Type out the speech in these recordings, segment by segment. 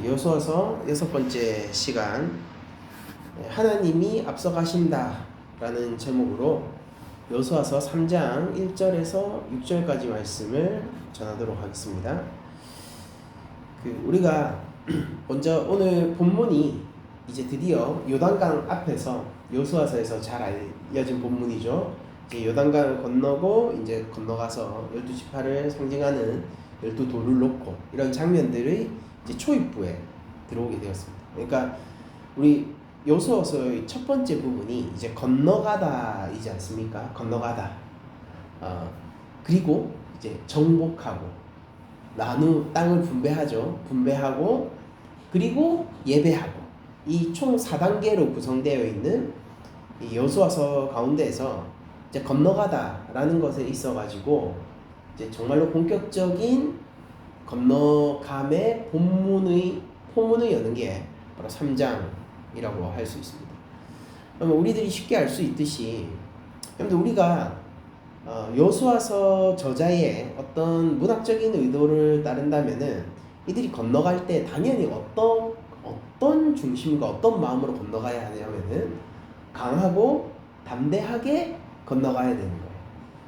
여호수아서 6번째 시간, 하나님이 앞서가신다 라는 제목으로 여호수아서 3장 1절에서 6절까지 말씀을 전하도록 하겠습니다. 우리가 먼저 오늘 본문이 이제 드디어 요단강 앞에서, 여호수아서에서 잘 알려진 본문이죠. 이제 요단강을 건너고 이제 건너가서 12지파를 상징하는 12돌을 놓고 이런 장면들의 이제 초입부에 들어오게 되었습니다. 그러니까 우리 여호수아서의 첫 번째 부분이 이제 건너가다이지 않습니까? 건너가다. 그리고 이제 정복하고 땅을 분배하고 그리고 예배하고, 이 총 4단계로 구성되어 있는 이 여호수아서 가운데에서 이제 건너가다라는 것에 있어가지고 이제 정말로 본격적인 건너감의 포문을 여는 게 바로 3장이라고 할 수 있습니다. 그러면 우리들이 쉽게 알 수 있듯이, 여러분들 우리가 여호수아서 저자의 어떤 문학적인 의도를 따른다면은 이들이 건너갈 때 당연히 어떤 중심과 어떤 마음으로 건너가야 하냐면은 강하고 담대하게 건너가야 되는 거예요.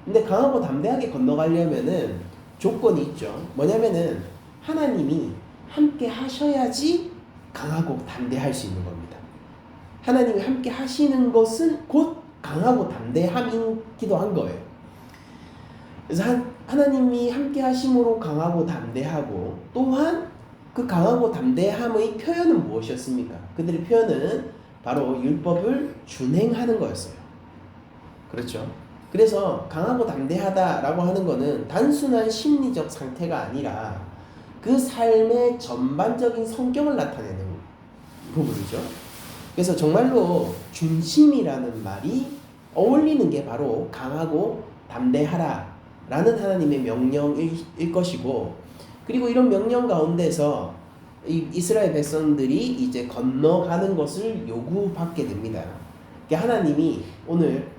근데 강하고 담대하게 건너가려면은 조건이 있죠. 뭐냐면은 하나님이 함께 하셔야지 강하고 담대할 수 있는 겁니다. 하나님이 함께 하시는 것은 곧 강하고 담대함이기도 한 거예요. 그래서 하나님이 함께 하심으로 강하고 담대하고, 또한 그 강하고 담대함의 표현은 무엇이었습니까? 그들의 표현은 바로 율법을 준행하는 거였어요. 그렇죠? 그래서 강하고 담대하다라고 하는 것은 단순한 심리적 상태가 아니라 그 삶의 전반적인 성격을 나타내는 부분이죠. 그래서 정말로 중심이라는 말이 어울리는 게 바로 강하고 담대하라 라는 하나님의 명령일 것이고, 그리고 이런 명령 가운데서 이스라엘 백성들이 이제 건너가는 것을 요구받게 됩니다. 하나님이 오늘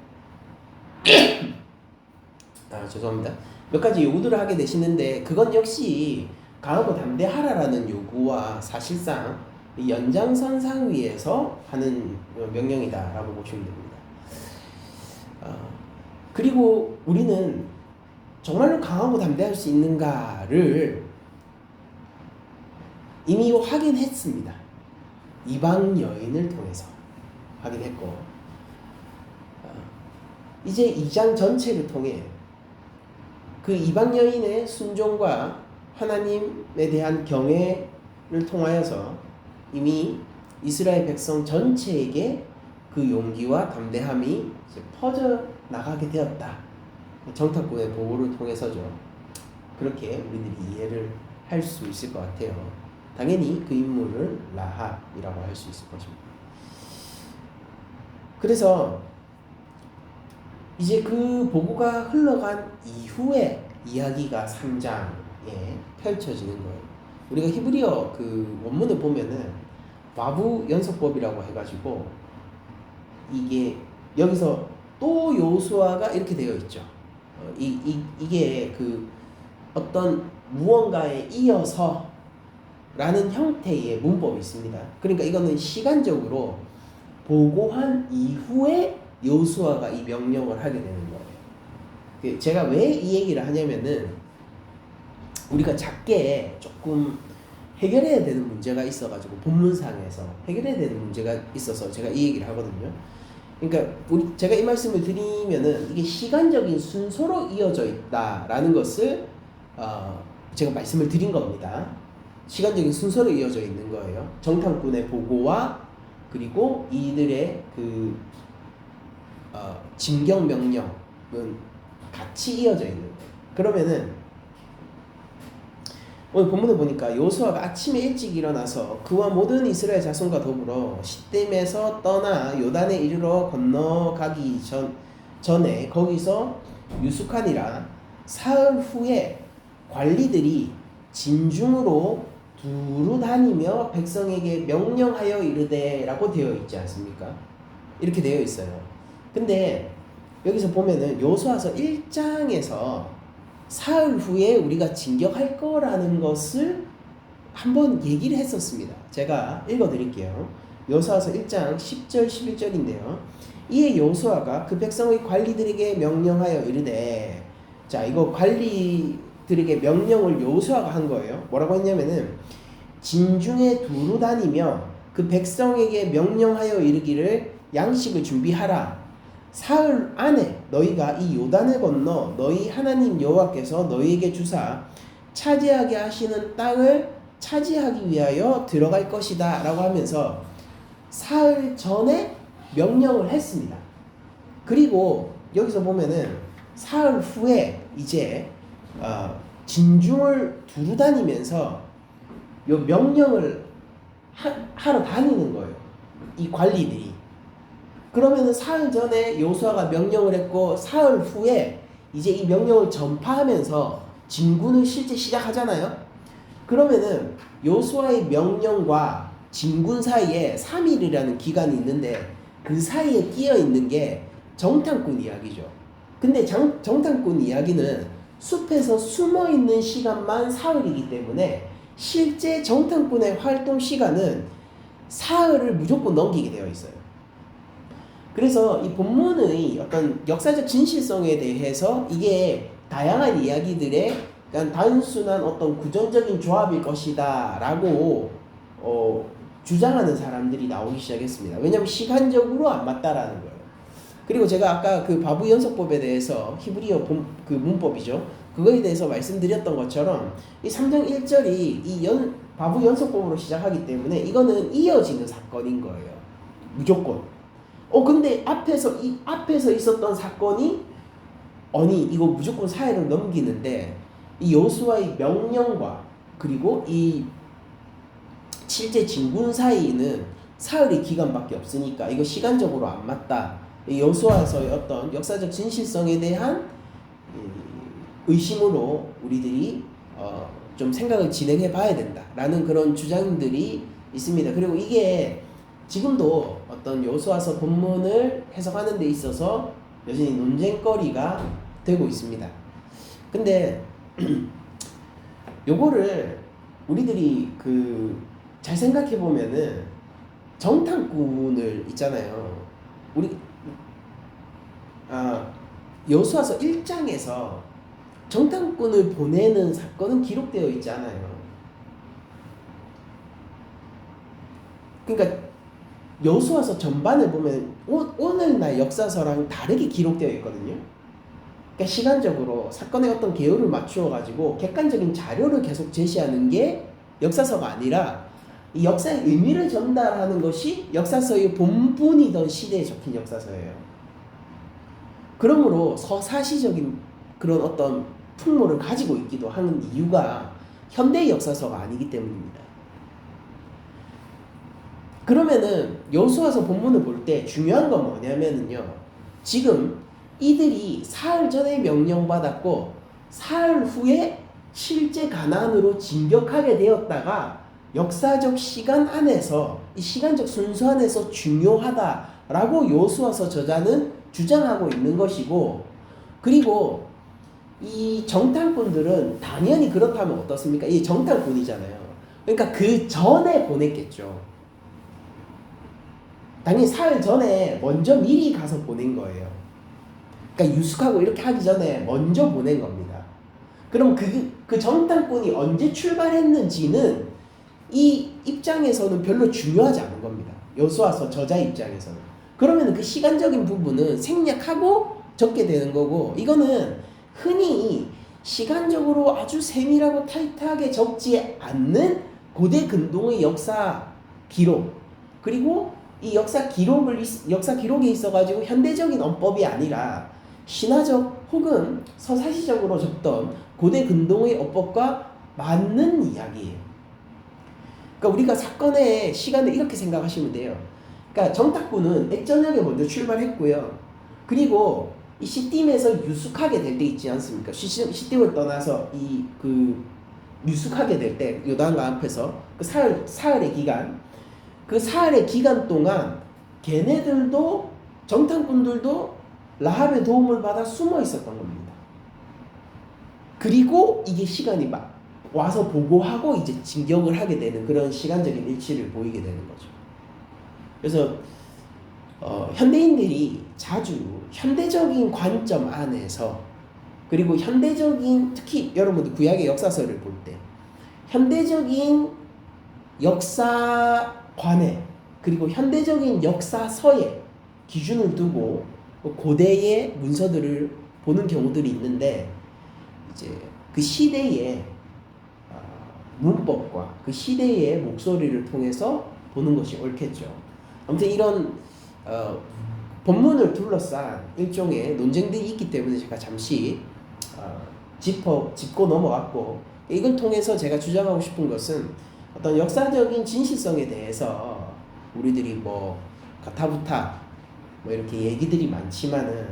죄송합니다. 몇 가지 요구들을 하게 되시는데, 그건 역시 강하고 담대하라라는 요구와 사실상 연장선상 위에서 하는 명령이다라고 보시면 됩니다. 그리고 우리는 정말로 강하고 담대할 수 있는가를 이미 확인했습니다. 이방 여인을 통해서 확인했고, 이제 2장 전체를 통해 그 이방 여인의 순종과 하나님에 대한 경외를 통하여서 이미 이스라엘 백성 전체에게 그 용기와 담대함이 이제 퍼져 나가게 되었다. 정탐꾼의 보고를 통해서죠. 그렇게 우리들이 이해를 할 수 있을 것 같아요. 당연히 그 인물을 라합이라고 할 수 있을 것입니다. 그래서 이제 그 보고가 흘러간 이후에 이야기가 3장에 펼쳐지는 거예요. 우리가 히브리어 그 원문을 보면은 과부 연속법이라고 해가지고, 이게 여기서 또 여호수아가 이렇게 되어 있죠. 이게 그 어떤 무언가에 이어서 라는 형태의 문법이 있습니다. 그러니까 이거는 시간적으로 보고한 이후에 여호수아가 이 명령을 하게 되는 거예요. 제가 왜 이 얘기를 하냐면은, 우리가 작게 조금 해결해야 되는 문제가 있어가지고, 본문상에서 해결해야 되는 문제가 있어서 제가 이 얘기를 하거든요. 그러니까 제가 이 말씀을 드리면은 이게 시간적인 순서로 이어져 있다라는 것을 제가 말씀을 드린 겁니다. 시간적인 순서로 이어져 있는 거예요. 정탐꾼의 보고와 그리고 이들의 그 징경 명령은 같이 이어져 있는 거예요. 그러면은 오늘 본문을 보니까 여호수아가 아침에 일찍 일어나서 그와 모든 이스라엘 자손과 더불어 시딤에서 떠나 요단에 이르러 건너가기 전에 거기서 유숙하니라. 사흘 후에 관리들이 진중으로 두루 다니며 백성에게 명령하여 이르되 라고 되어 있지 않습니까? 이렇게 되어 있어요. 근데 여기서 보면은 여호수아서 1장에서 사흘 후에 우리가 진격할 거라는 것을 한번 얘기를 했었습니다. 제가 읽어드릴게요. 여호수아서 1장 10절 11절인데요. 이에 여호수아가 그 백성의 관리들에게 명령하여 이르되, 자, 이거 관리들에게 명령을 여호수아가 한 거예요. 뭐라고 했냐면은 진중에 두루 다니며 그 백성에게 명령하여 이르기를 양식을 준비하라. 사흘 안에 너희가 이 요단을 건너 너희 하나님 여호와께서 너희에게 주사 차지하게 하시는 땅을 차지하기 위하여 들어갈 것이다 라고 하면서 사흘 전에 명령을 했습니다. 그리고 여기서 보면은 사흘 후에 이제 진중을 두루 다니면서 요 명령을 하러 다니는 거예요. 이 관리들이. 그러면은 사흘 전에 여호수아가 명령을 했고 사흘 후에 이제 이 명령을 전파하면서 진군을 실제 시작하잖아요. 그러면은 여호수아의 명령과 진군 사이에 3일이라는 기간이 있는데 그 사이에 끼어 있는 게 정탐꾼 이야기죠. 근데 정탐꾼 이야기는 숲에서 숨어 있는 시간만 사흘이기 때문에 실제 정탐꾼의 활동 시간은 사흘을 무조건 넘기게 되어 있어요. 그래서 이 본문의 어떤 역사적 진실성에 대해서 이게 다양한 이야기들의 단순한 어떤 구전적인 조합일 것이다 라고 주장하는 사람들이 나오기 시작했습니다. 왜냐하면 시간적으로 안 맞다라는 거예요. 그리고 제가 아까 그 바브 연속법에 대해서 히브리어 그 문법이죠. 그거에 대해서 말씀드렸던 것처럼 이 3장 1절이 이 바브 연속법으로 시작하기 때문에 이거는 이어지는 사건인 거예요. 무조건. 근데 앞에서 있었던 사건이 아니 이거 무조건 사회를 넘기는데 이 여호수아의 명령과 그리고 이 실제 진군 사이는 사흘의 기간밖에 없으니까 이거 시간적으로 안 맞다. 여호수아서의 어떤 역사적 진실성에 대한 의심으로 우리들이 좀 생각을 진행해 봐야 된다라는 그런 주장들이 있습니다. 그리고 이게 지금도 어떤 여호수아서 본문을 해석하는 데 있어서 여전히 논쟁거리가 되고 있습니다. 근데 요거를 우리들이 잘 생각해 보면은 정탐꾼을 있잖아요. 우리 여호수아서 1장에서 정탐꾼을 보내는 사건은 기록되어 있지 않아요. 그러니까 여호수아서 전반을 보면 오늘날 역사서랑 다르게 기록되어 있거든요. 그러니까 시간적으로 사건의 어떤 개요를 맞추어 가지고 객관적인 자료를 계속 제시하는 게 역사서가 아니라 이 역사의 의미를 전달하는 것이 역사서의 본분이던 시대에 적힌 역사서예요. 그러므로 서사시적인 그런 어떤 풍모를 가지고 있기도 하는 이유가 현대의 역사서가 아니기 때문입니다. 그러면은 여호수아서 본문을 볼 때 중요한 건 뭐냐면은요. 지금 이들이 사흘 전에 명령받았고 사흘 후에 실제 가나안으로 진격하게 되었다가 역사적 시간 안에서 이 시간적 순서 안에서 중요하다라고 여호수아서 저자는 주장하고 있는 것이고, 그리고 이 정탐꾼들은 당연히 그렇다면 어떻습니까? 이 정탐꾼이잖아요. 그러니까 그 전에 보냈겠죠. 당연히 사흘 전에 먼저 미리 가서 보낸 거예요. 그러니까 유숙하고 이렇게 하기 전에 먼저 보낸 겁니다. 그럼 그 정탐꾼이 언제 출발했는지는 이 입장에서는 별로 중요하지 않은 겁니다. 여호수아서 저자 입장에서는. 그러면 그 시간적인 부분은 생략하고 적게 되는 거고, 이거는 흔히 시간적으로 아주 세밀하고 타이트하게 적지 않는 고대 근동의 역사 기록, 그리고 이 역사 기록에 있어가지고 현대적인 언법이 아니라 신화적 혹은 서사시적으로 적던 고대 근동의 언법과 맞는 이야기예요. 그러니까 우리가 사건의 시간을 이렇게 생각하시면 돼요. 그러니까 정탐꾼은 액저녁에 먼저 출발했고요. 그리고 이 시딤에서 유숙하게 될 때 있지 않습니까? 시딤을 떠나서 유숙하게 될 때 요단강 앞에서 그 사흘의 기간, 그 사흘의 기간 동안 걔네들도 정탐꾼들도 라합의 도움을 받아 숨어 있었던 겁니다. 그리고 이게 시간이 막 와서 보고하고 이제 진격을 하게 되는 그런 시간적인 일치를 보이게 되는 거죠. 그래서 현대인들이 자주 현대적인 관점 안에서, 그리고 현대적인, 특히 여러분들 구약의 역사서를 볼 때 현대적인 역사관에 그리고 현대적인 역사서에 기준을 두고 고대의 문서들을 보는 경우들이 있는데, 이제 그 시대의 문법과 그 시대의 목소리를 통해서 보는 것이 옳겠죠. 아무튼 이런 본문을 둘러싼 일종의 논쟁들이 있기 때문에 제가 잠시 짚고 넘어왔고, 이걸 통해서 제가 주장하고 싶은 것은 어떤 역사적인 진실성에 대해서 우리들이 뭐 가타부타 뭐 이렇게 얘기들이 많지만은,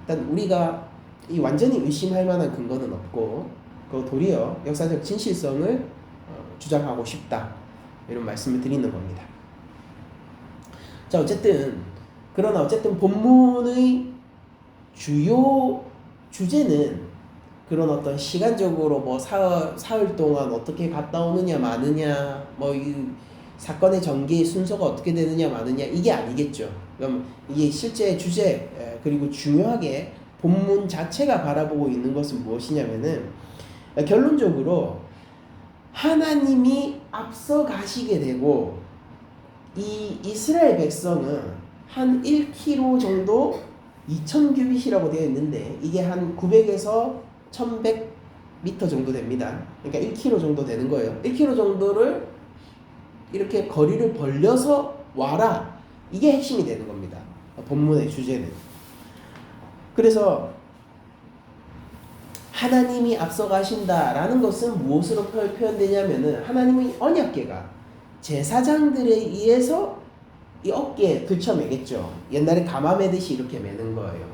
일단 우리가 이 완전히 의심할 만한 근거는 없고, 그 도리어 역사적 진실성을 주장하고 싶다, 이런 말씀을 드리는 겁니다. 자, 그러나 어쨌든 본문의 주요 주제는 그런 어떤 시간적으로 뭐 사흘 동안 어떻게 갔다 오느냐 마느냐, 뭐 이 사건의 전개 순서가 어떻게 되느냐 마느냐, 이게 아니겠죠. 그럼 이게 실제 주제, 그리고 중요하게 본문 자체가 바라보고 있는 것은 무엇이냐면은, 결론적으로 하나님이 앞서 가시게 되고, 이 이스라엘 백성은 한 1km 정도, 2000규빗이라고 되어 있는데 이게 한 900에서 1100m 정도 됩니다. 그러니까 1km 정도 되는 거예요. 1km 정도를 이렇게 거리를 벌려서 와라, 이게 핵심이 되는 겁니다. 본문의 주제는. 그래서 하나님이 앞서 가신다라는 것은 무엇으로 표현되냐면은, 하나님의 언약궤가 제사장들에 의해서 이 어깨에 들쳐매겠죠. 옛날에 가마 매듯이 이렇게 매는 거예요.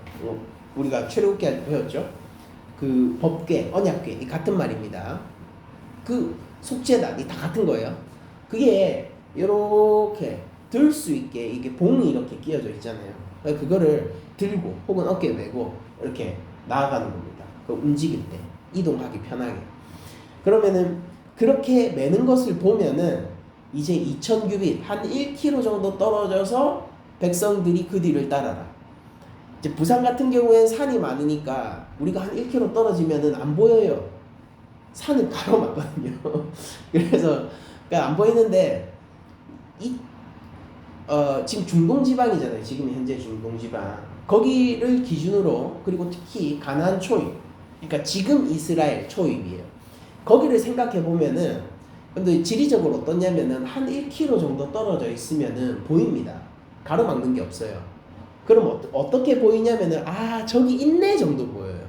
우리가 출애굽기 할 때 배웠죠. 그 법궤, 언약궤, 이 같은 말입니다. 그 속죄단, 이 다 같은 거예요. 그게 이렇게 들 수 있게 이게 봉이 이렇게 끼어져 있잖아요. 그거를 들고 혹은 어깨에 메고 이렇게 나아가는 겁니다. 그 움직일 때 이동하기 편하게. 그러면은 그렇게 매는 것을 보면은 이제 2000규빗, 한 1km 정도 떨어져서 백성들이 그 뒤를 따라라. 이제 부산 같은 경우에는 산이 많으니까 우리가 한 1km 떨어지면은 안 보여요. 산은 가로막거든요. 그래서 그러니까 안 보이는데, 지금 중동지방이잖아요. 지금 현재 중동지방. 거기를 기준으로, 그리고 특히 가나안 초입, 그러니까 지금 이스라엘 초입이에요. 거기를 생각해 보면은, 근데 지리적으로 어떠냐면은 한 1km 정도 떨어져 있으면은 보입니다. 가로막는 게 없어요. 그럼 어떻게 보이냐면은, 저기 있네 정도 보여요.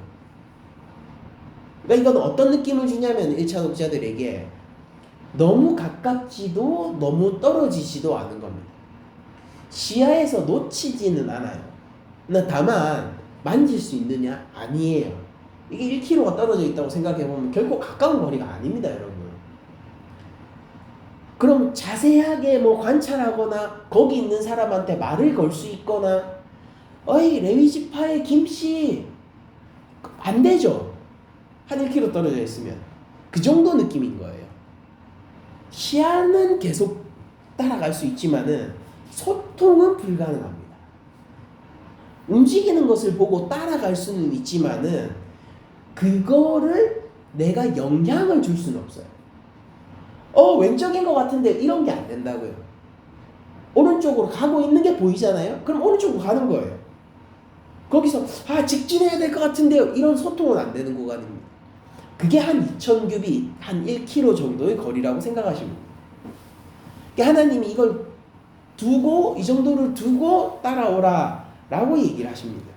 그러니까 이건 어떤 느낌을 주냐면, 1차 독자들에게 너무 가깝지도 너무 떨어지지도 않은 겁니다. 시야에서 놓치지는 않아요. 다만 만질 수 있느냐? 아니에요. 이게 1km가 떨어져 있다고 생각해보면 결코 가까운 거리가 아닙니다, 여러분. 그럼 자세하게 뭐 관찰하거나 거기 있는 사람한테 말을 걸 수 있거나, 어이 레위지파의 김씨, 안 되죠. 한 1km 떨어져 있으면. 그 정도 느낌인 거예요. 시야는 계속 따라갈 수 있지만은 소통은 불가능합니다. 움직이는 것을 보고 따라갈 수는 있지만은 그거를 내가 영향을 줄 수는 없어요. 왼쪽인 것 같은데, 이런 게 안 된다고요. 오른쪽으로 가고 있는 게 보이잖아요. 그럼 오른쪽으로 가는 거예요. 거기서 직진해야 될 것 같은데요, 이런 소통은 안 되는 구간입니다. 그게 한 2000규빗, 한 1km 정도의 거리라고 생각하시면 돼요. 그러니까 하나님이 이걸 두고, 이 정도를 두고 따라오라 라고 얘기를 하십니다.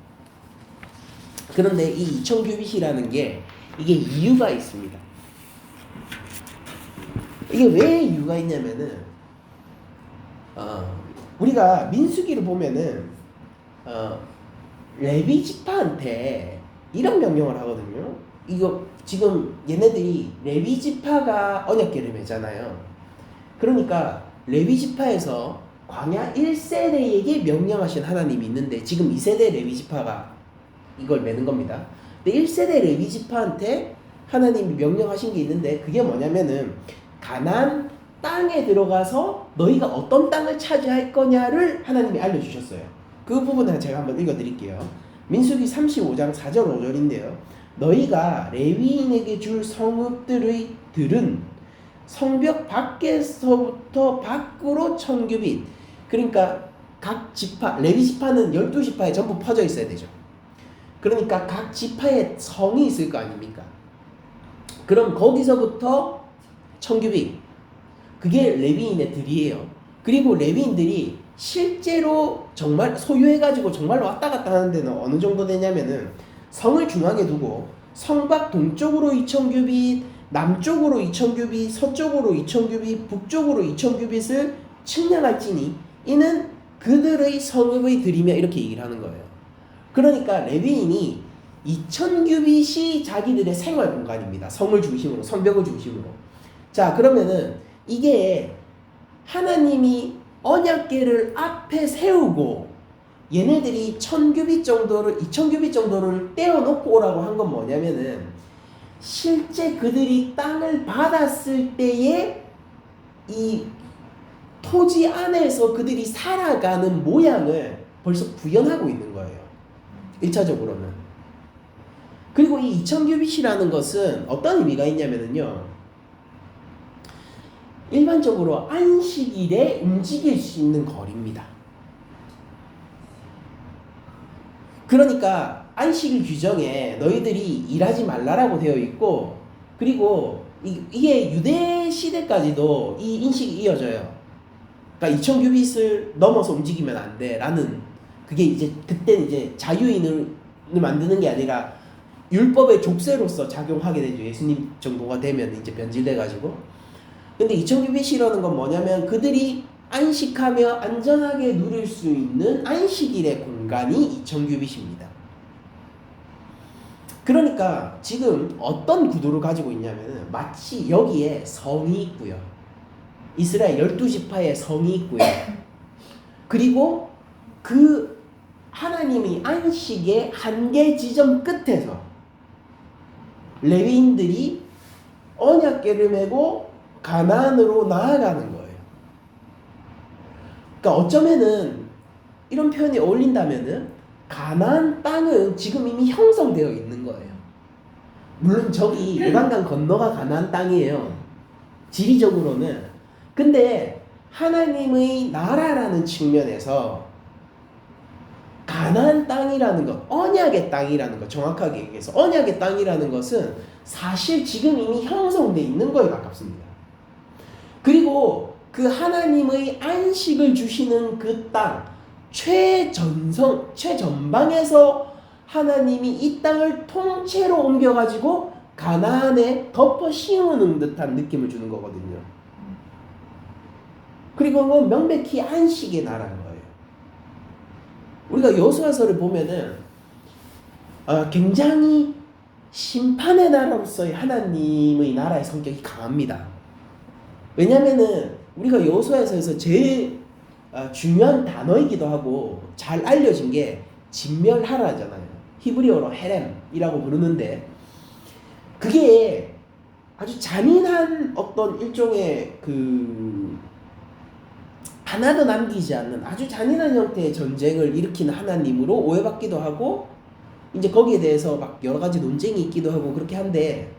그런데 이 2000규빗이라는 게, 이게 이유가 있습니다. 이게 왜 이유가 있냐면은, 우리가 민수기를 보면은 레위 지파한테 이런 명령을 하거든요. 이거 지금 얘네들이 레위 지파가 언약궤를 매잖아요. 그러니까 레위 지파에서 광야 1세대에게 명령하신 하나님이 있는데, 지금 2세대 레위 지파가 이걸 매는 겁니다. 근데 1세대 레위 지파한테 하나님이 명령하신 게 있는데 그게 뭐냐면은 가나안 땅에 들어가서 너희가 어떤 땅을 차지할 거냐를 하나님이 알려주셨어요. 그 부분을 제가 한번 읽어드릴게요. 민수기 35장 4절 5절인데요. 너희가 레위인에게 줄 성읍들의 들은 성벽 밖에서부터 밖으로 1000규빗, 그러니까 각 지파, 레위 지파는 12지파에 전부 퍼져 있어야 되죠. 그러니까 각 지파에 성이 있을 거 아닙니까? 그럼 거기서부터 1000규빗, 그게 레위인의 들이에요. 그리고 레위인들이 실제로 정말 소유해가지고 정말로 왔다 갔다 하는 데는 어느 정도 되냐면은 성을 중앙에 두고 성밖 동쪽으로 2000규빗, 남쪽으로 2000규빗, 서쪽으로 2000규빗, 북쪽으로 2000규빗을 측량할지니 이는 그들의 성읍의 들이며 이렇게 얘기를 하는 거예요. 그러니까 레위인이 2000규빗이 자기들의 생활 공간입니다. 성을 중심으로, 성벽을 중심으로. 자, 그러면은 이게 하나님이 언약궤를 앞에 세우고 얘네들이 1000규빗 정도를, 2000규빗 정도를 떼어놓고 오라고 한 건 뭐냐면은 실제 그들이 땅을 받았을 때의 이 토지 안에서 그들이 살아가는 모양을 벌써 구현하고 있는 거예요. 1차적으로는. 그리고 이 2000규빗이라는 것은 어떤 의미가 있냐면요, 일반적으로 안식일에 움직일 수 있는 거리입니다. 그러니까 안식일 규정에 너희들이 일하지 말라라고 되어 있고, 그리고 이게 유대 시대까지도 이 인식이 이어져요. 그러니까 2000규빗을 넘어서 움직이면 안 돼라는, 그게 이제 그때는 이제 자유인을 만드는 게 아니라 율법의 족쇄로서 작용하게 되죠. 예수님 정도가 되면 이제 변질돼가지고. 근데 2000규빗이라는 건 뭐냐면 그들이 안식하며 안전하게 누릴 수 있는 안식일의 공간이 2000규빗입니다. 그러니까 지금 어떤 구도를 가지고 있냐면 마치 여기에 성이 있고요. 이스라엘 12지파의 성이 있고요. 그리고 그 하나님이 안식의 한계 지점 끝에서 레위인들이 언약궤를 메고 가나안으로 나아가는 거예요. 그러니까 어쩌면은 이런 표현이 어울린다면은 가나안 땅은 지금 이미 형성되어 있는 거예요. 물론 저기 요단강 건너가 가나안 땅이에요. 지리적으로는. 근데 하나님의 나라라는 측면에서 가나안 땅이라는 것, 언약의 땅이라는 것, 정확하게 얘기해서 언약의 땅이라는 것은 사실 지금 이미 형성되어 있는 거에 가깝습니다. 그리고 그 하나님의 안식을 주시는 그 땅, 최전방에서 하나님이 이 땅을 통째로 옮겨가지고 가나안에 덮어 씌우는 듯한 느낌을 주는 거거든요. 그리고 그건 명백히 안식의 나라인 거예요. 우리가 여호수아서를 보면은 굉장히 심판의 나라로서의 하나님의 나라의 성격이 강합니다. 왜냐면은 우리가 여호수아서에서 제일 중요한 단어이기도 하고 잘 알려진 게 진멸하라잖아요. 히브리어로 헤렘이라고 부르는데, 그게 아주 잔인한 어떤 일종의 그 하나도 남기지 않는 아주 잔인한 형태의 전쟁을 일으키는 하나님으로 오해받기도 하고, 이제 거기에 대해서 막 여러 가지 논쟁이 있기도 하고 그렇게 한데,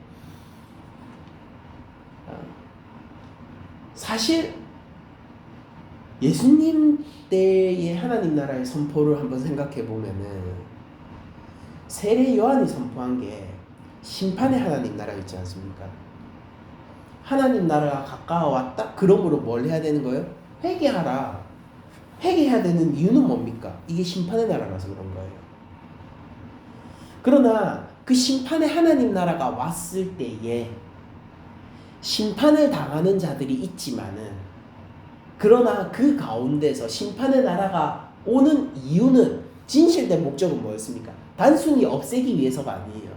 사실 예수님 때의 하나님 나라의 선포를 한번 생각해 보면은 세례 요한이 선포한 게 심판의 하나님 나라 있지 않습니까? 하나님 나라가 가까워왔다? 그러므로 뭘 해야 되는 거예요? 회개하라. 회개해야 되는 이유는 뭡니까? 이게 심판의 나라라서 그런 거예요. 그러나 그 심판의 하나님 나라가 왔을 때에 심판을 당하는 자들이 있지만은, 그러나 그 가운데서 심판의 나라가 오는 이유는, 진실된 목적은 뭐였습니까? 단순히 없애기 위해서가 아니에요.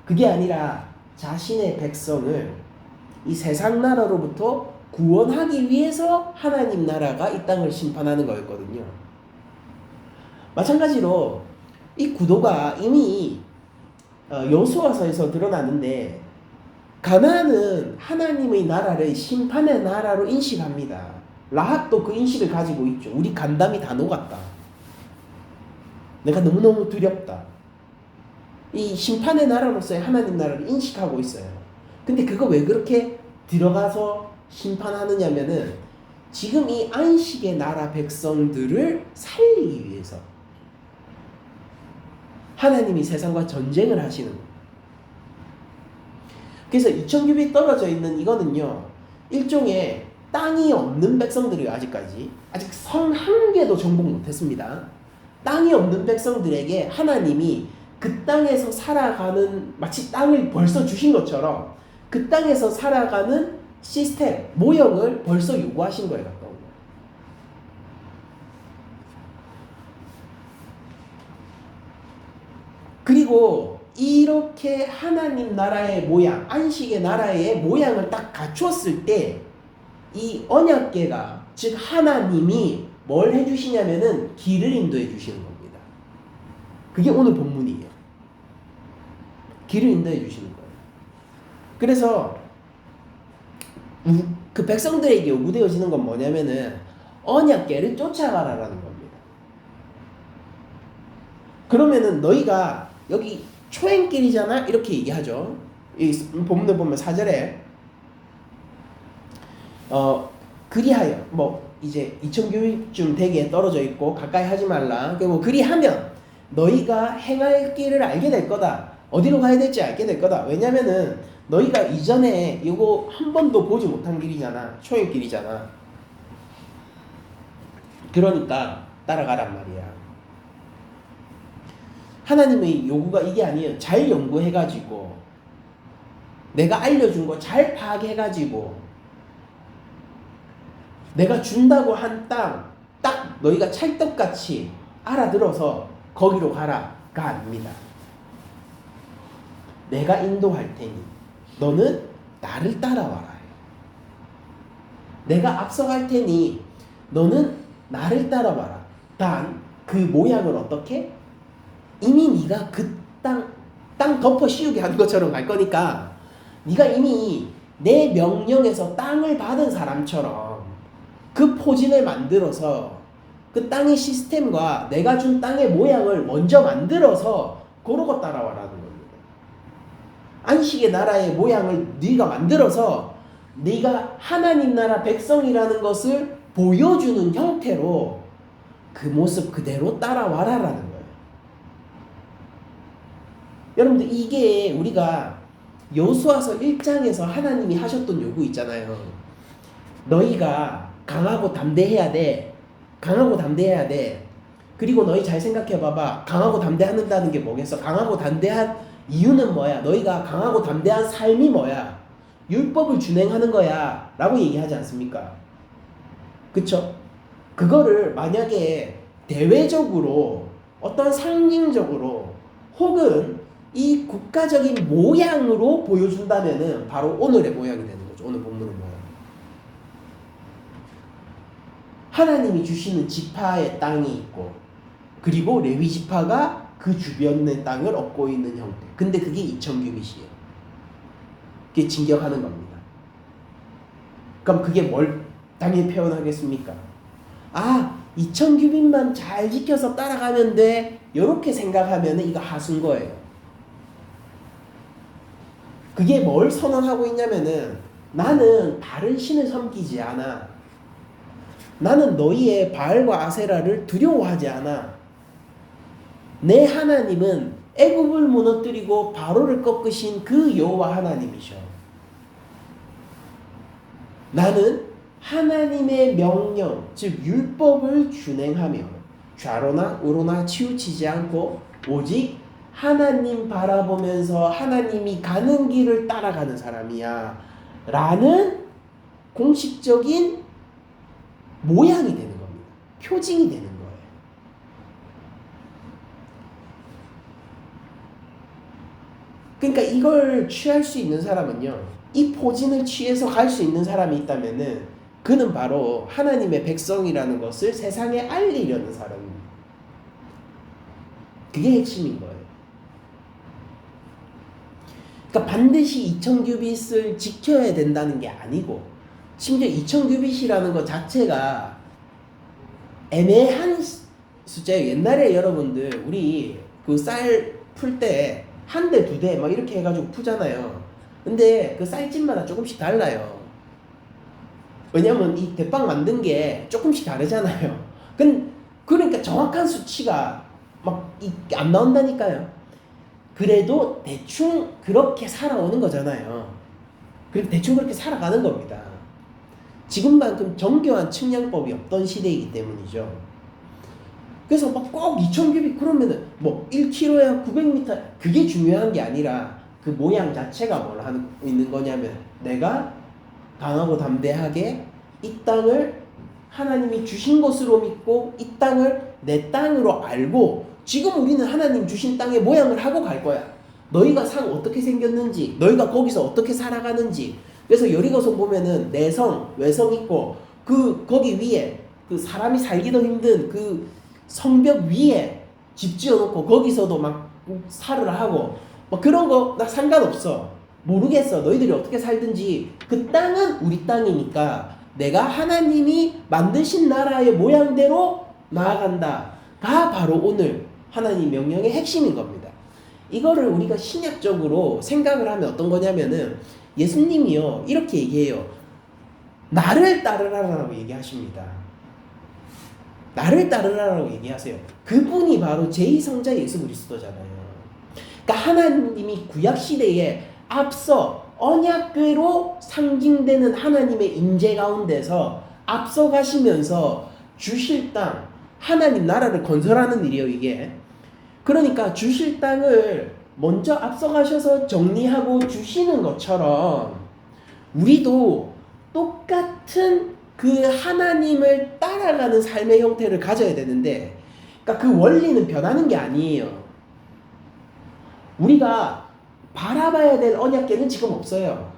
그게 아니라 자신의 백성을 이 세상 나라로부터 구원하기 위해서 하나님 나라가 이 땅을 심판하는 거였거든요. 마찬가지로 이 구도가 이미 여호수아서에서 드러나는데, 가나안은 하나님의 나라를 심판의 나라로 인식합니다. 라합도 그 인식을 가지고 있죠. 우리 간담이 다 녹았다. 내가 너무너무 두렵다. 이 심판의 나라로서의 하나님 나라를 인식하고 있어요. 근데 그거 왜 그렇게 들어가서 심판하느냐면은 지금 이 안식의 나라 백성들을 살리기 위해서 하나님이 세상과 전쟁을 하시는 거예요. 그래서 2000규빗 떨어져 있는 이거는요, 일종의 땅이 없는 백성들이에요. 아직까지 아직 성 한 개도 정복 못했습니다. 땅이 없는 백성들에게 하나님이 그 땅에서 살아가는, 마치 땅을 벌써 주신 것처럼 그 땅에서 살아가는 시스템, 모형을 벌써 요구하신 거예요. 가까운 거. 그리고 이렇게 하나님 나라의 모양, 안식의 나라의 모양을 딱 갖추었을 때 이 언약궤가, 즉 하나님이 뭘 해주시냐면은 길을 인도해 주시는 겁니다. 그게 오늘 본문이에요. 길을 인도해 주시는 거예요. 그래서 그 백성들에게 요구되어지는 건 뭐냐면은 언약궤를 쫓아가라라는 겁니다. 그러면은 너희가 여기 초행길이잖아 이렇게 얘기하죠. 이 본문을 보면 4절에 그리하여 이제 2000규빗쯤 되게 떨어져 있고 가까이 하지 말라. 그리하면 너희가 행할 길을 알게 될 거다. 어디로 가야 될지 알게 될 거다. 왜냐면은 너희가 이전에 이거 한 번도 보지 못한 길이잖아. 초행길이잖아. 그러니까 따라가란 말이야. 하나님의 요구가 이게 아니에요. 잘 연구해가지고 내가 알려준 거 잘 파악해가지고 내가 준다고 한 땅 딱 너희가 찰떡같이 알아들어서 거기로 가라가 아닙니다. 내가 인도할 테니 너는 나를 따라와라. 내가 앞서갈 테니 너는 나를 따라와라. 단 그 모양을 어떻게? 이미 네가 그 땅 덮어 씌우게 하는 것처럼 갈 거니까 네가 이미 내 명령에서 땅을 받은 사람처럼 그 포진을 만들어서 그 땅의 시스템과 내가 준 땅의 모양을 먼저 만들어서 그러고 따라와라는 겁니다. 안식의 나라의 모양을 네가 만들어서 네가 하나님 나라 백성이라는 것을 보여주는 형태로 그 모습 그대로 따라와라라는 거예요. 여러분들 이게 우리가 여호수아서 1장에서 하나님이 하셨던 요구 있잖아요. 너희가 강하고 담대해야 돼. 강하고 담대해야 돼. 그리고 너희 잘 생각해 봐봐. 강하고 담대한다는 게 뭐겠어? 강하고 담대한 이유는 뭐야? 너희가 강하고 담대한 삶이 뭐야? 율법을 준행하는 거야 라고 얘기하지 않습니까? 그쵸? 그거를 만약에 대외적으로 어떤 상징적으로 혹은 이 국가적인 모양으로 보여준다면은 바로 오늘의 모양이 되는 거죠. 오늘 본문의 모양. 하나님이 주시는 지파의 땅이 있고 그리고 레위 지파가 그 주변의 땅을 얻고 있는 형태. 근데 그게 2000규빗이에요. 그게 진격하는 겁니다. 그럼 그게 뭘 당연히 표현하겠습니까? 2000규빗만 잘 지켜서 따라가면 돼. 이렇게 생각하면 이거 하수인 거예요. 그게 뭘 선언하고 있냐면은 나는 다른 신을 섬기지 않아. 나는 너희의 바알과 아세라를 두려워하지 않아. 내 하나님은 애굽을 무너뜨리고 바로를 꺾으신 그 여호와 하나님이셔. 나는 하나님의 명령, 즉 율법을 준행하며 좌로나 우로나 치우치지 않고 오직 하나님 바라보면서 하나님이 가는 길을 따라가는 사람이야 라는 공식적인 모양이 되는 겁니다. 표징이 되는 거예요. 그러니까 이걸 취할 수 있는 사람은요, 이 포진을 취해서 갈 수 있는 사람이 있다면은 그는 바로 하나님의 백성이라는 것을 세상에 알리려는 사람입니다. 그게 핵심인 거예요. 그러니까 반드시 2000규빗을 지켜야 된다는 게 아니고, 심지어 2000규빗이라는 것 자체가 애매한 숫자예요. 옛날에 여러분들 우리 그 쌀 풀 때 한 대, 두 대 막 이렇게 해가지고 푸잖아요. 근데 그 쌀집마다 조금씩 달라요. 왜냐면 이 대빵 만든 게 조금씩 다르잖아요. 그러니까 정확한 수치가 막 안 나온다니까요. 그래도 대충 그렇게 살아오는 거잖아요. 그리고 대충 그렇게 살아가는 겁니다. 지금만큼 정교한 측량법이 없던 시대이기 때문이죠. 그래서 막 꼭 2000규빗 그러면은 뭐 1km야 900m 그게 중요한 게 아니라 그 모양 자체가 뭘 하고 있는 거냐면, 내가 강하고 담대하게 이 땅을 하나님이 주신 것으로 믿고 이 땅을 내 땅으로 알고, 지금 우리는 하나님 주신 땅의 모양을 하고 갈 거야. 너희가 상 어떻게 생겼는지, 너희가 거기서 어떻게 살아가는지. 그래서 여리고성 보면은 내성, 외성 있고, 거기 위에 그 사람이 살기도 힘든 그 성벽 위에 집 지어놓고 거기서도 막 살으라 하고, 뭐 그런 거 나 상관없어. 모르겠어. 너희들이 어떻게 살든지 그 땅은 우리 땅이니까 내가 하나님이 만드신 나라의 모양대로 나아간다가 바로 오늘 하나님 명령의 핵심인 겁니다. 이거를 우리가 신약적으로 생각을 하면 어떤 거냐면은, 예수님이요 이렇게 얘기해요. 나를 따르라라고 얘기하십니다. 나를 따르라라고 얘기하세요. 그분이 바로 제2성자 예수 그리스도잖아요. 그러니까 하나님이 구약시대에 앞서 언약궤로 상징되는 하나님의 임재 가운데서 앞서 가시면서 주실 땅, 하나님 나라를 건설하는 일이에요, 이게. 그러니까 주실 땅을 먼저 앞서 가셔서 정리하고 주시는 것처럼 우리도 똑같은 그 하나님을 따라가는 삶의 형태를 가져야 되는데, 그러니까 그 원리는 변하는 게 아니에요. 우리가 바라봐야 될 언약궤는 지금 없어요.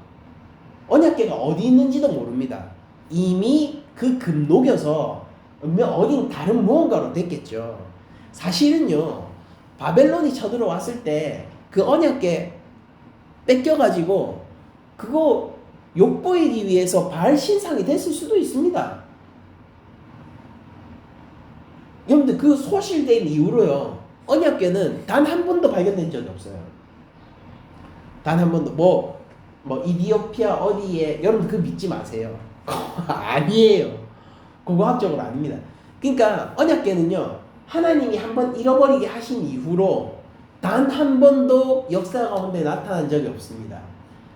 언약궤가 어디 있는지도 모릅니다. 이미 그 금 녹여서 어딘 다른 무언가로 됐겠죠. 사실은요, 바벨론이 쳐들어왔을 때 그 언약궤 뺏겨가지고 그거 욕보이기 위해서 바알 신상이 됐을 수도 있습니다. 여러분들 그 소실된 이후로요, 언약궤는 단 한 번도 발견된 적이 없어요. 단 한 번도. 뭐 이디오피아 어디에, 여러분 그 믿지 마세요. 아니에요. 고고학적으로 아닙니다. 그러니까 언약궤는요, 하나님이 한 번 잃어버리게 하신 이후로 단 한 번도 역사 가운데 나타난 적이 없습니다.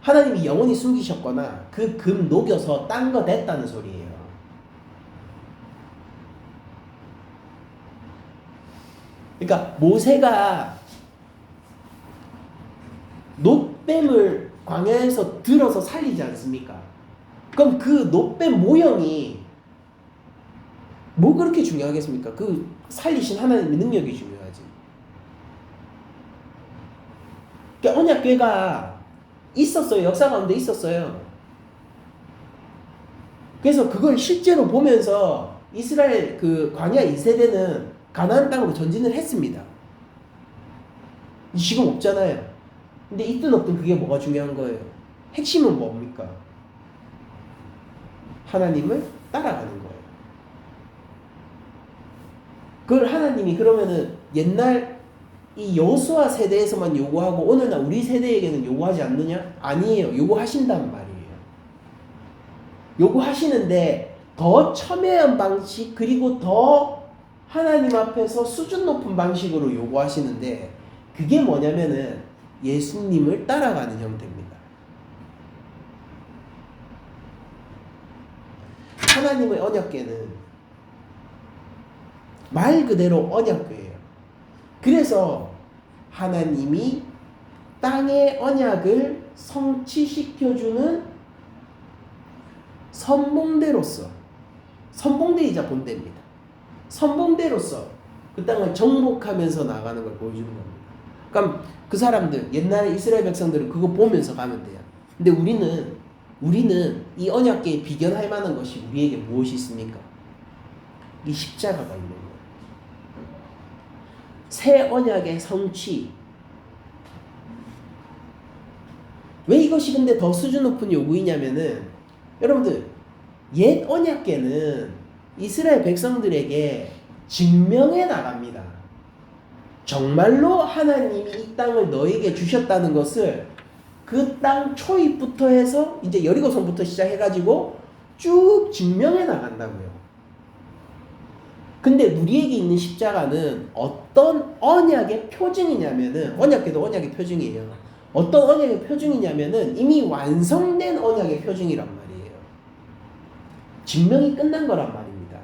하나님이 영원히 숨기셨거나 그 금 녹여서 딴 거 됐다는 소리예요. 그러니까 모세가 놋뱀을 광야에서 들어서 살리지 않습니까? 그럼 그 놋뱀 모형이 뭐 그렇게 중요하겠습니까? 그 살리신 하나님의 능력이 중요하지. 그러니까 언약궤가 있었어요. 역사 가운데 있었어요. 그래서 그걸 실제로 보면서 이스라엘 그 광야 2세대는 가나안 땅으로 전진을 했습니다. 지금 없잖아요. 근데 있든 없든 그게 뭐가 중요한 거예요? 핵심은 뭡니까? 하나님을 따라가는 거예요. 그걸 하나님이 그러면은 옛날 이 여호수아 세대에서만 요구하고 오늘날 우리 세대에게는 요구하지 않느냐? 아니에요. 요구하신단 말이에요. 요구하시는데 더 첨예한 방식, 그리고 더 하나님 앞에서 수준 높은 방식으로 요구하시는데, 그게 뭐냐면은 예수님을 따라가는 형태입니다. 하나님의 언약궤는 말 그대로 언약궤예요. 그래서 하나님이 땅의 언약을 성취시켜주는 선봉대로서, 선봉대이자 본대입니다. 선봉대로서 그 땅을 정복하면서 나가는 걸 보여주는 겁니다. 그럼 그 사람들, 옛날에 이스라엘 백성들은 그거 보면서 가면 돼요. 근데 우리는 이 언약궤에 비견할 만한 것이 우리에게 무엇이 있습니까? 이 십자가가 있는 거예요. 새 언약의 성취, 왜 이것이 근데 더 수준 높은 요구이냐면은 여러분들 옛 언약궤는 이스라엘 백성들에게 증명해 나갑니다. 정말로 하나님이 이 땅을 너에게 주셨다는 것을 그 땅 초입부터 해서 이제 여리고성부터 시작해가지고 쭉 증명해 나간다고요. 근데 우리에게 있는 십자가는 어떤 언약의 표징이냐면은, 언약궤도 언약의 표징이에요. 어떤 언약의 표징이냐면은 이미 완성된 언약의 표징이란 말이에요. 증명이 끝난 거란 말입니다.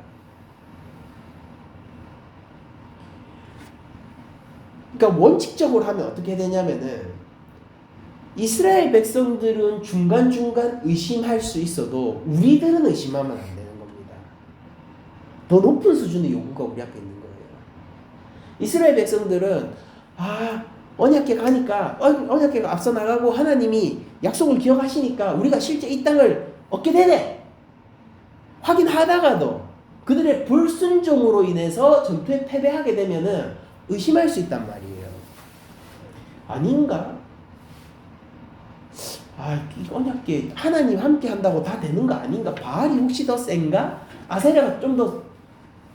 그러니까 원칙적으로 하면 어떻게 되냐면은 이스라엘 백성들은 중간중간 의심할 수 있어도 우리들은 의심하면 안 되는 겁니다. 더 높은 수준의 요구가 우리 앞에 있는 거예요. 이스라엘 백성들은 언약궤 가니까 언약궤가 앞서 나가고 하나님이 약속을 기억하시니까 우리가 실제 이 땅을 얻게 되네 확인하다가도 그들의 불순종으로 인해서 전투에 패배하게 되면은 의심할 수 있단 말이에요. 아닌가? 이 언약궤 하나님 함께 한다고 다 되는 거 아닌가? 바알이 혹시 더 센가? 아세라가 좀 더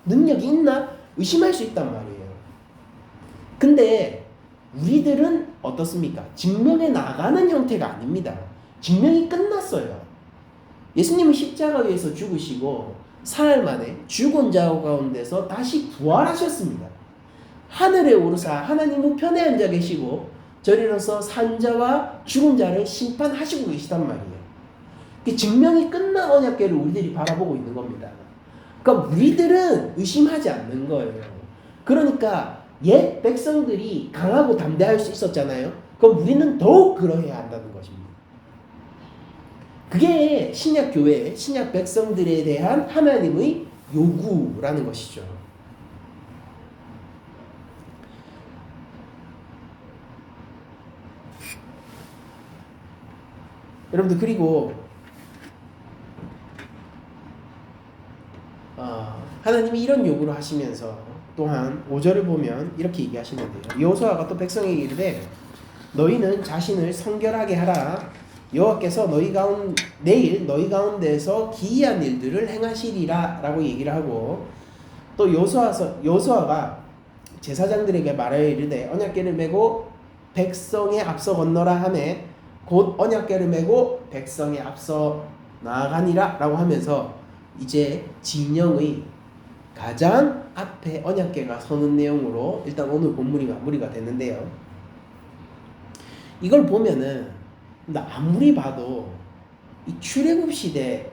능력이 있나? 의심할 수 있단 말이에요. 근데 우리들은 어떻습니까? 증명해 나가는 형태가 아닙니다. 증명이 끝났어요. 예수님은 십자가 위에서 죽으시고 사흘 만에 죽은 자 가운데서 다시 부활하셨습니다. 하늘에 오르사 하나님 우편에 앉아 계시고 저리로서 산자와 죽은 자를 심판하시고 계시단 말이에요. 증명이 끝난 언약궤를 우리들이 바라보고 있는 겁니다. 그러니까 우리들은 의심하지 않는 거예요. 그러니까 옛 백성들이 강하고 담대할 수 있었잖아요. 그럼 우리는 더욱 그러해야 한다는 것입니다. 그게 신약 교회, 신약 백성들에 대한 하나님의 요구라는 것이죠. 여러분들 그리고 하나님이 이런 요구를 하시면서 또한 5절을 보면 이렇게 얘기하시는데요. 여호수아가 또 백성에게 이르되 너희는 자신을 성결하게 하라. 여호와께서 내일 너희 가운데서 기이한 일들을 행하시리라 라고 얘기를 하고 또 여호수아가 제사장들에게 말하여 이르되 언약궤를 메고 백성에 앞서 건너라 하매 곧 언약궤를 메고 백성에 앞서 나아가니라 라고 하면서 이제 진영의 가장 앞에 언약궤가 서는 내용으로 일단 오늘 본문이 마무리가 됐는데요. 이걸 보면은 아무리 봐도 이 출애굽 시대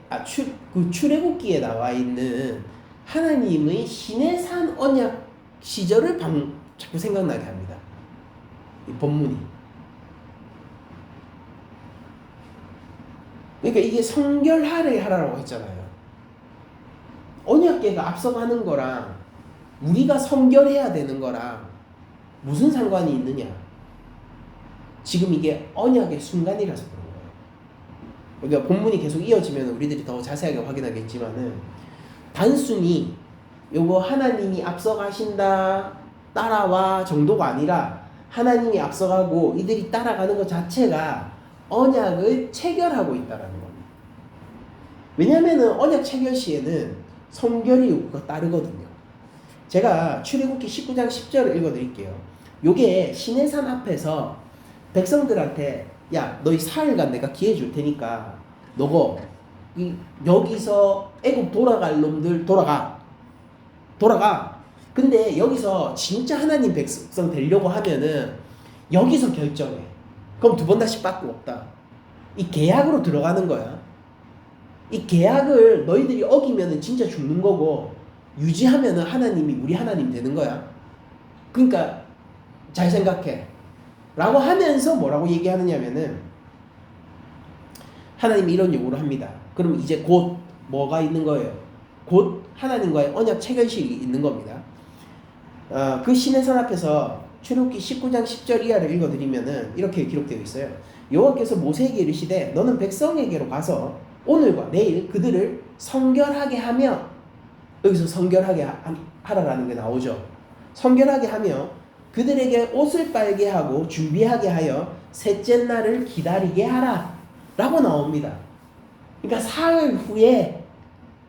출애굽기에 나와 있는 하나님의 시내산 언약 시절을 자꾸 생각나게 합니다. 이 본문이. 그러니까 이게 성결하래 하라고 했잖아요. 언약궤가 앞서가는 거랑 우리가 성결해야 되는 거랑 무슨 상관이 있느냐? 지금 이게 언약의 순간이라서 그런 거예요. 그러니까 본문이 계속 이어지면 우리들이 더 자세하게 확인하겠지만은 단순히 요거 하나님이 앞서가신다 따라와 정도가 아니라 하나님이 앞서가고 이들이 따라가는 것 자체가 언약을 체결하고 있다라는 겁니다. 왜냐하면은 언약 체결 시에는 성결의 요구가 따르거든요. 제가 출애굽기 19장 10절을 읽어드릴게요. 요게 시내산 앞에서 백성들한테 야 너희 사흘간 내가 기회 줄 테니까 너거 여기서 애굽 돌아갈 놈들 돌아가. 근데 여기서 진짜 하나님 백성 되려고 하면은 여기서 결정해. 그럼 두 번 다시 빠꾸 없다. 이 계약으로 들어가는 거야. 이 계약을 너희들이 어기면은 진짜 죽는 거고 유지하면은 하나님이 우리 하나님 되는 거야. 그러니까 잘 생각해. 라고 하면서 뭐라고 얘기하느냐면은 하나님이 이런 요구를 합니다. 그럼 이제 곧 뭐가 있는 거예요? 곧 하나님과의 언약 체결식이 있는 겁니다. 그 시내산 앞에서 출애굽기 19장 10절 이하를 읽어드리면은 이렇게 기록되어 있어요. 여호와께서 모세에게 이르시되 너는 백성에게로 가서 오늘과 내일 그들을 성결하게 하며 여기서 성결하게 하라라는 게 나오죠. 성결하게 하며 그들에게 옷을 빨게 하고 준비하게 하여 셋째 날을 기다리게 하라 라고 나옵니다. 그러니까 사흘 후에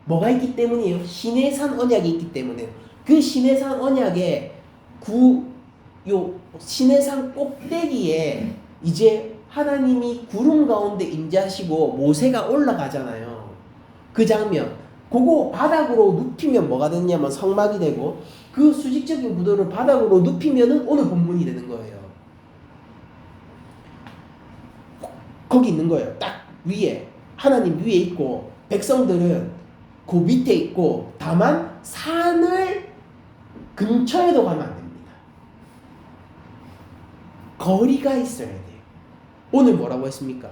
뭐가 있기 때문이에요? 시내산 언약이 있기 때문에요. 그 시내산 언약에 요 시내산 꼭대기에 이제 하나님이 구름 가운데 임재하시고 모세가 올라가잖아요. 그 장면. 그거 바닥으로 눕히면 뭐가 되냐면 성막이 되고, 그 수직적인 구도를 바닥으로 눕히면은 오늘 본문이 되는 거예요. 거기 있는 거예요. 딱 위에. 하나님 위에 있고 백성들은 그 밑에 있고, 다만 산을 근처에도 가면 안 됩니다. 거리가 있어야 돼요. 오늘 뭐라고 했습니까?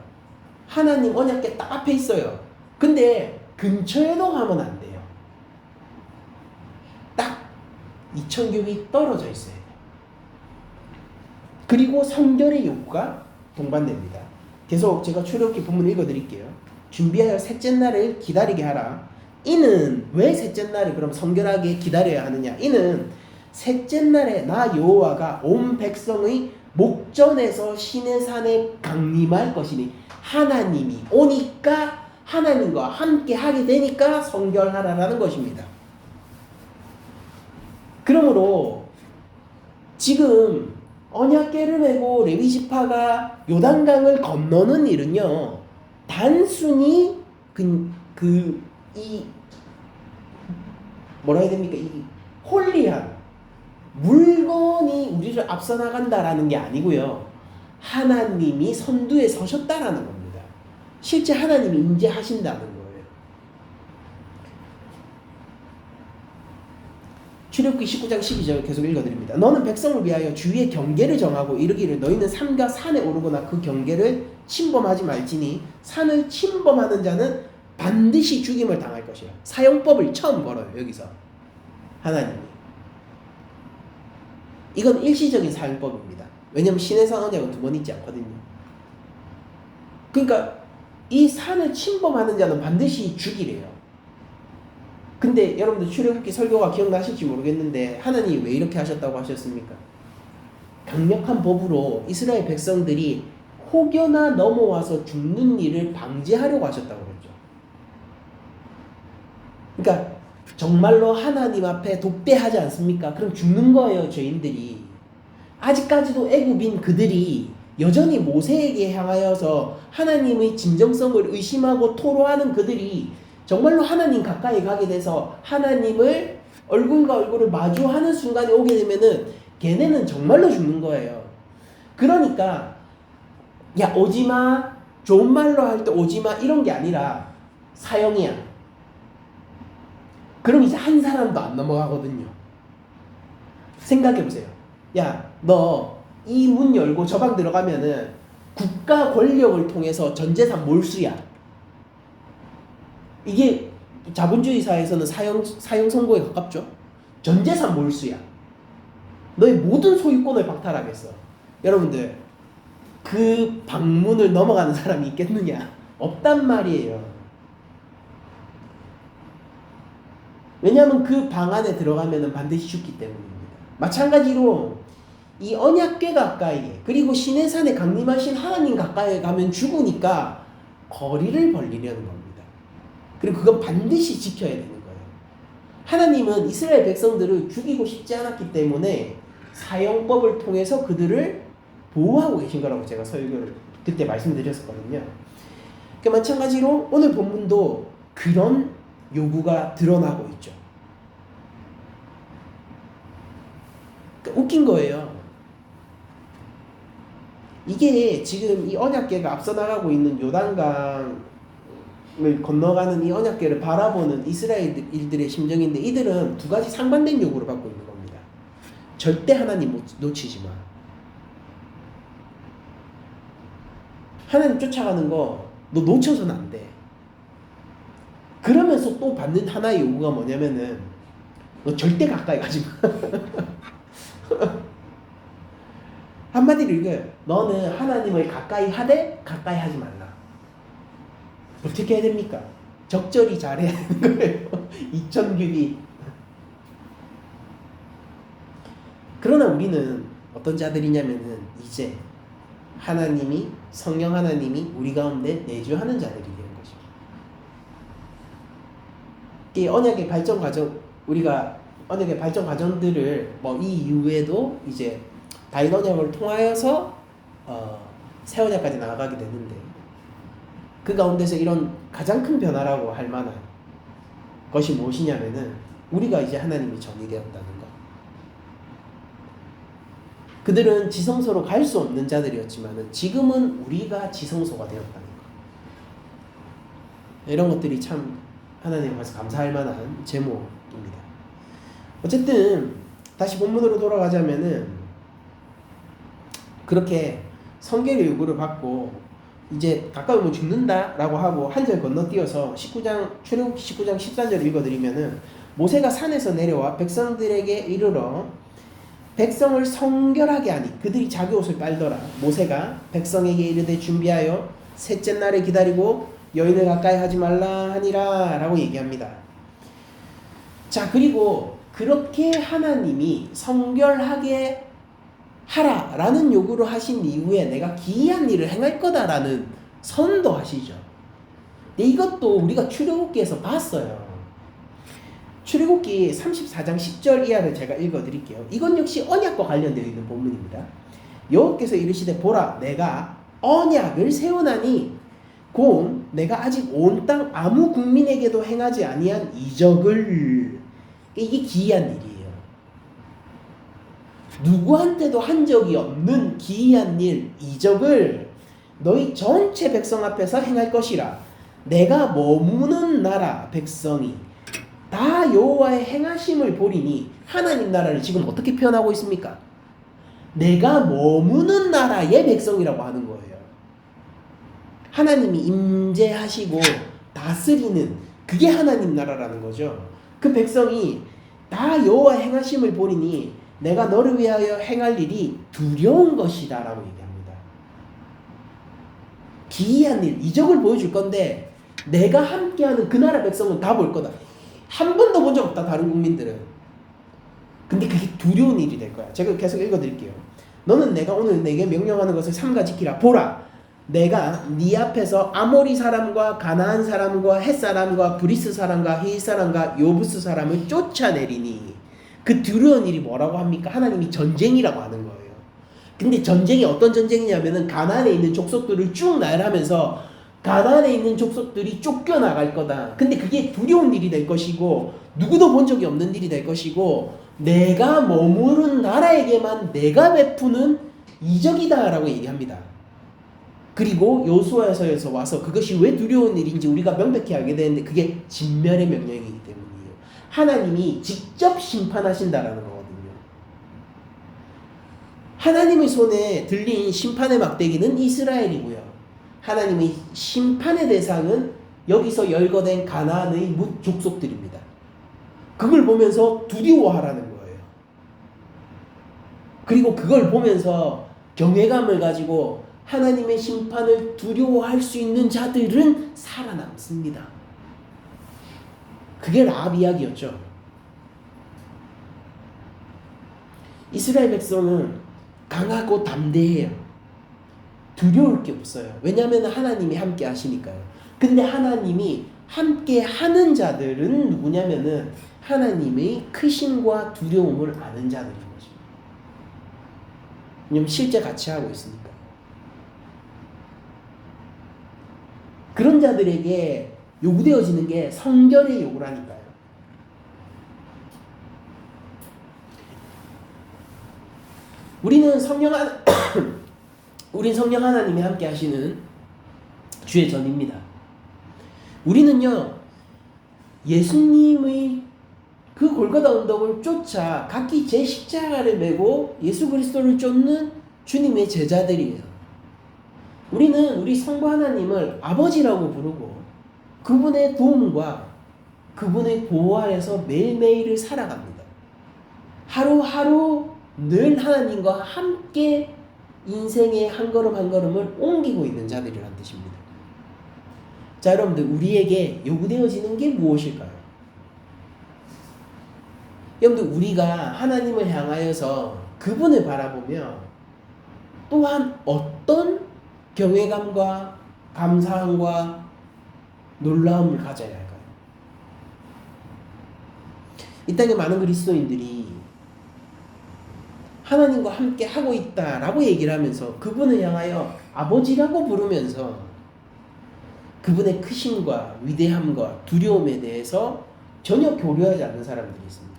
하나님 언약궤 딱 앞에 있어요. 근데 근처에도 가면 안 돼요. 딱 2000규빗 떨어져 있어야 돼요. 그리고 성결의 요구가 동반됩니다. 계속 제가 출애굽기 본문 읽어드릴게요. 준비하여 셋째 날을 기다리게 하라. 이는 왜 셋째 날을 그럼 성결하게 기다려야 하느냐? 이는 셋째 날에 나 여호와가 온 백성의 목전에서 시내산에 강림할 것이니, 하나님이 오니까 하나님과 함께 하게 되니까 성결하라라는 것입니다. 그러므로 지금 언약궤를 메고 레위지파가 요단강을 건너는 일은요, 단순히 뭐라 해야 됩니까? 이 홀리한 물건이 우리를 앞서 나간다라는 게 아니고요, 하나님이 선두에 서셨다라는 겁니다. 실제 하나님이 임재하신다는 거예요. 출애굽기 19장 12절 계속 읽어드립니다. 너는 백성을 위하여 주의 경계를 정하고 이르기를, 너희는 산과 산에 오르거나 그 경계를 침범하지 말지니 산을 침범하는 자는 반드시 죽임을 당할 것이야. 사용법을 처음 걸어요. 여기서 하나님이. 이건 일시적인 사용법입니다. 왜냐하면 시내산 언약은 두 번 있지 않거든요. 그러니까 이 산을 침범하는 자는 반드시 죽이래요. 근데 여러분들 출애굽기 설교가 기억나실지 모르겠는데, 하나님이 왜 이렇게 하셨다고 하셨습니까? 강력한 법으로 이스라엘 백성들이 혹여나 넘어와서 죽는 일을 방지하려고 하셨다고 그랬죠. 그러니까 정말로 하나님 앞에 독대하지 않습니까? 그럼 죽는 거예요, 죄인들이. 아직까지도 애굽인 그들이 여전히 모세에게 향하여서 하나님의 진정성을 의심하고 토로하는 그들이 정말로 하나님 가까이 가게 돼서 하나님을 얼굴과 얼굴을 마주하는 순간에 오게 되면은 걔네는 정말로 죽는 거예요. 그러니까 야 오지마, 좋은 말로 할 때 오지마 이런 게 아니라 사형이야. 그럼 이제 한 사람도 안 넘어가거든요. 생각해보세요. 야 너 이 문 열고 저 방 들어가면은 국가 권력을 통해서 전 재산 몰수야. 이게 자본주의 사회에서는 사형 선고에 가깝죠. 전 재산 몰수야. 너의 모든 소유권을 박탈하겠어. 여러분들 그 방문을 넘어가는 사람이 있겠느냐? 없단 말이에요. 왜냐하면 그 방 안에 들어가면 반드시 죽기 때문입니다. 마찬가지로 이 언약궤 가까이, 그리고 시내산에 강림하신 하나님 가까이 가면 죽으니까 거리를 벌리려는 겁니다. 그리고 그건 반드시 지켜야 되는 거예요. 하나님은 이스라엘 백성들을 죽이고 싶지 않았기 때문에 사형법을 통해서 그들을 보호하고 계신 거라고 제가 설교를 그때 말씀드렸었거든요. 그러니까 마찬가지로 오늘 본문도 그런 요구가 드러나고 있죠. 그러니까 웃긴 거예요. 이게 지금 이 언약궤가 앞서 나가고 있는 요단강을 건너가는 이 언약궤를 바라보는 이스라엘들의 심정인데, 이들은 두 가지 상반된 요구를 받고 있는 겁니다. 절대 하나님 놓치지 마. 하나님 쫓아가는 거 너 놓쳐서는 안 돼. 그러면서 또 받는 하나의 요구가 뭐냐면은 너 절대 가까이 가지 마. 한마디로 이거예요. 너는 하나님을 가까이 하되 가까이 하지 말라. 어떻게 해야 됩니까? 적절히 잘해야 되는 거예요. 2000규빗. 그러나 우리는 어떤 자들이냐면은 이제 하나님이 성령 하나님이 우리 가운데 내주하는 자들이 되는 것입니다. 이 언약의 발전 과정 우리가 언약의 발전 과정들을 뭐 이 이후에도 이제 다윗 언약을 통하여서 새 언약까지 나아가게 되는데 그 가운데서 이런 가장 큰 변화라고 할 만한 것이 무엇이냐면은 우리가 이제 하나님이 전이 되었다는 것. 그들은 지성소로 갈 수 없는 자들이었지만은 지금은 우리가 지성소가 되었다는 것. 이런 것들이 참 하나님 앞에서 감사할 만한 제목입니다. 어쨌든 다시 본문으로 돌아가자면은 그렇게 성결의 요구를 받고 이제 가까이 오면 죽는다라고 하고 한 절 건너뛰어서 19장 출애굽기 19장 13절 읽어드리면은 모세가 산에서 내려와 백성들에게 이르러 백성을 성결하게 하니 그들이 자기 옷을 빨더라. 모세가 백성에게 이르되 준비하여 셋째 날을 기다리고 여인을 가까이 하지 말라 하니라 라고 얘기합니다. 자, 그리고 그렇게 하나님이 성결하게 하라라는 요구를 하신 이후에 내가 기이한 일을 행할 거다라는 선도 하시죠. 이것도 우리가 출애굽기에서 봤어요. 출애굽기 34장 10절 이하를 제가 읽어드릴게요. 이건 역시 언약과 관련되어 있는 본문입니다. 여호와께서 이르시되 보라 내가 언약을 세우나니 곧 내가 아직 온 땅 아무 국민에게도 행하지 아니한 이적을. 이게 기이한 일이에요. 누구한테도 한 적이 없는 기이한 일, 이적을 너희 전체 백성 앞에서 행할 것이라. 내가 머무는 나라 백성이 다 여호와의 행하심을 보리니. 하나님 나라를 지금 어떻게 표현하고 있습니까? 내가 머무는 나라의 백성이라고 하는 거예요. 하나님이 임재하시고 다스리는 그게 하나님 나라라는 거죠. 그 백성이 다 여호와의 행하심을 보리니 내가 너를 위하여 행할 일이 두려운 것이다 라고 얘기합니다. 기이한 일, 이적을 보여줄 건데 내가 함께하는 그 나라 백성은 다 볼 거다. 한 번도 본 적 없다, 다른 국민들은. 근데 그게 두려운 일이 될 거야. 제가 계속 읽어드릴게요. 너는 내가 오늘 내게 명령하는 것을 삼가 지키라. 보라, 내가 네 앞에서 아모리 사람과 가나안 사람과 헷 사람과 브리스 사람과 히윗 사람과 요부스 사람을 쫓아내리니. 그 두려운 일이 뭐라고 합니까? 하나님이 전쟁이라고 하는 거예요. 근데 전쟁이 어떤 전쟁이냐면은 가나안에 있는 족속들을 쭉 나열하면서 가나안에 있는 족속들이 쫓겨나갈 거다. 근데 그게 두려운 일이 될 것이고 누구도 본 적이 없는 일이 될 것이고 내가 머무른 나라에게만 내가 베푸는 이적이다 라고 얘기합니다. 그리고 여호수아서에서 와서 그것이 왜 두려운 일인지 우리가 명백히 알게 되는데 그게 진멸의 명령이기 때문이에요. 하나님이 직접 심판하신다라는 거거든요. 하나님의 손에 들린 심판의 막대기는 이스라엘이고요. 하나님의 심판의 대상은 여기서 열거된 가나안의 족속들입니다. 그걸 보면서 두려워하라는 거예요. 그리고 그걸 보면서 경외감을 가지고 하나님의 심판을 두려워할 수 있는 자들은 살아남습니다. 그게 라합 이야기였죠. 이스라엘 백성은 강하고 담대해요. 두려울 게 없어요. 왜냐하면 하나님이 함께 하시니까요. 근데 하나님이 함께 하는 자들은 누구냐면은 하나님의 크심과 두려움을 아는 자들인 것입니다. 왜냐면 실제 같이 하고 있으니까. 그런 자들에게 요구되어지는 게 성결의 요구라니까요. 우리는 성령 하나님이 함께 하시는 주의 전입니다. 우리는요, 예수님의 그 골고다 언덕을 쫓아 각기 제 십자가를 메고 예수 그리스도를 쫓는 주님의 제자들이에요. 우리는 우리 성부 하나님을 아버지라고 부르고 그분의 도움과 그분의 보호 아래서 매일매일을 살아갑니다. 하루하루 늘 하나님과 함께 인생의 한 걸음 한 걸음을 옮기고 있는 자들이란 뜻입니다. 자, 여러분들, 우리에게 요구되어지는 게 무엇일까요? 여러분들, 우리가 하나님을 향하여서 그분을 바라보며 또한 어떤 경외감과 감사함과 놀라움을 가져야 할까요? 이 땅에 많은 그리스도인들이 하나님과 함께 하고 있다라고 얘기를 하면서 그분을 향하여 아버지라고 부르면서 그분의 크심과 위대함과 두려움에 대해서 전혀 교류하지 않는 사람들이 있습니다.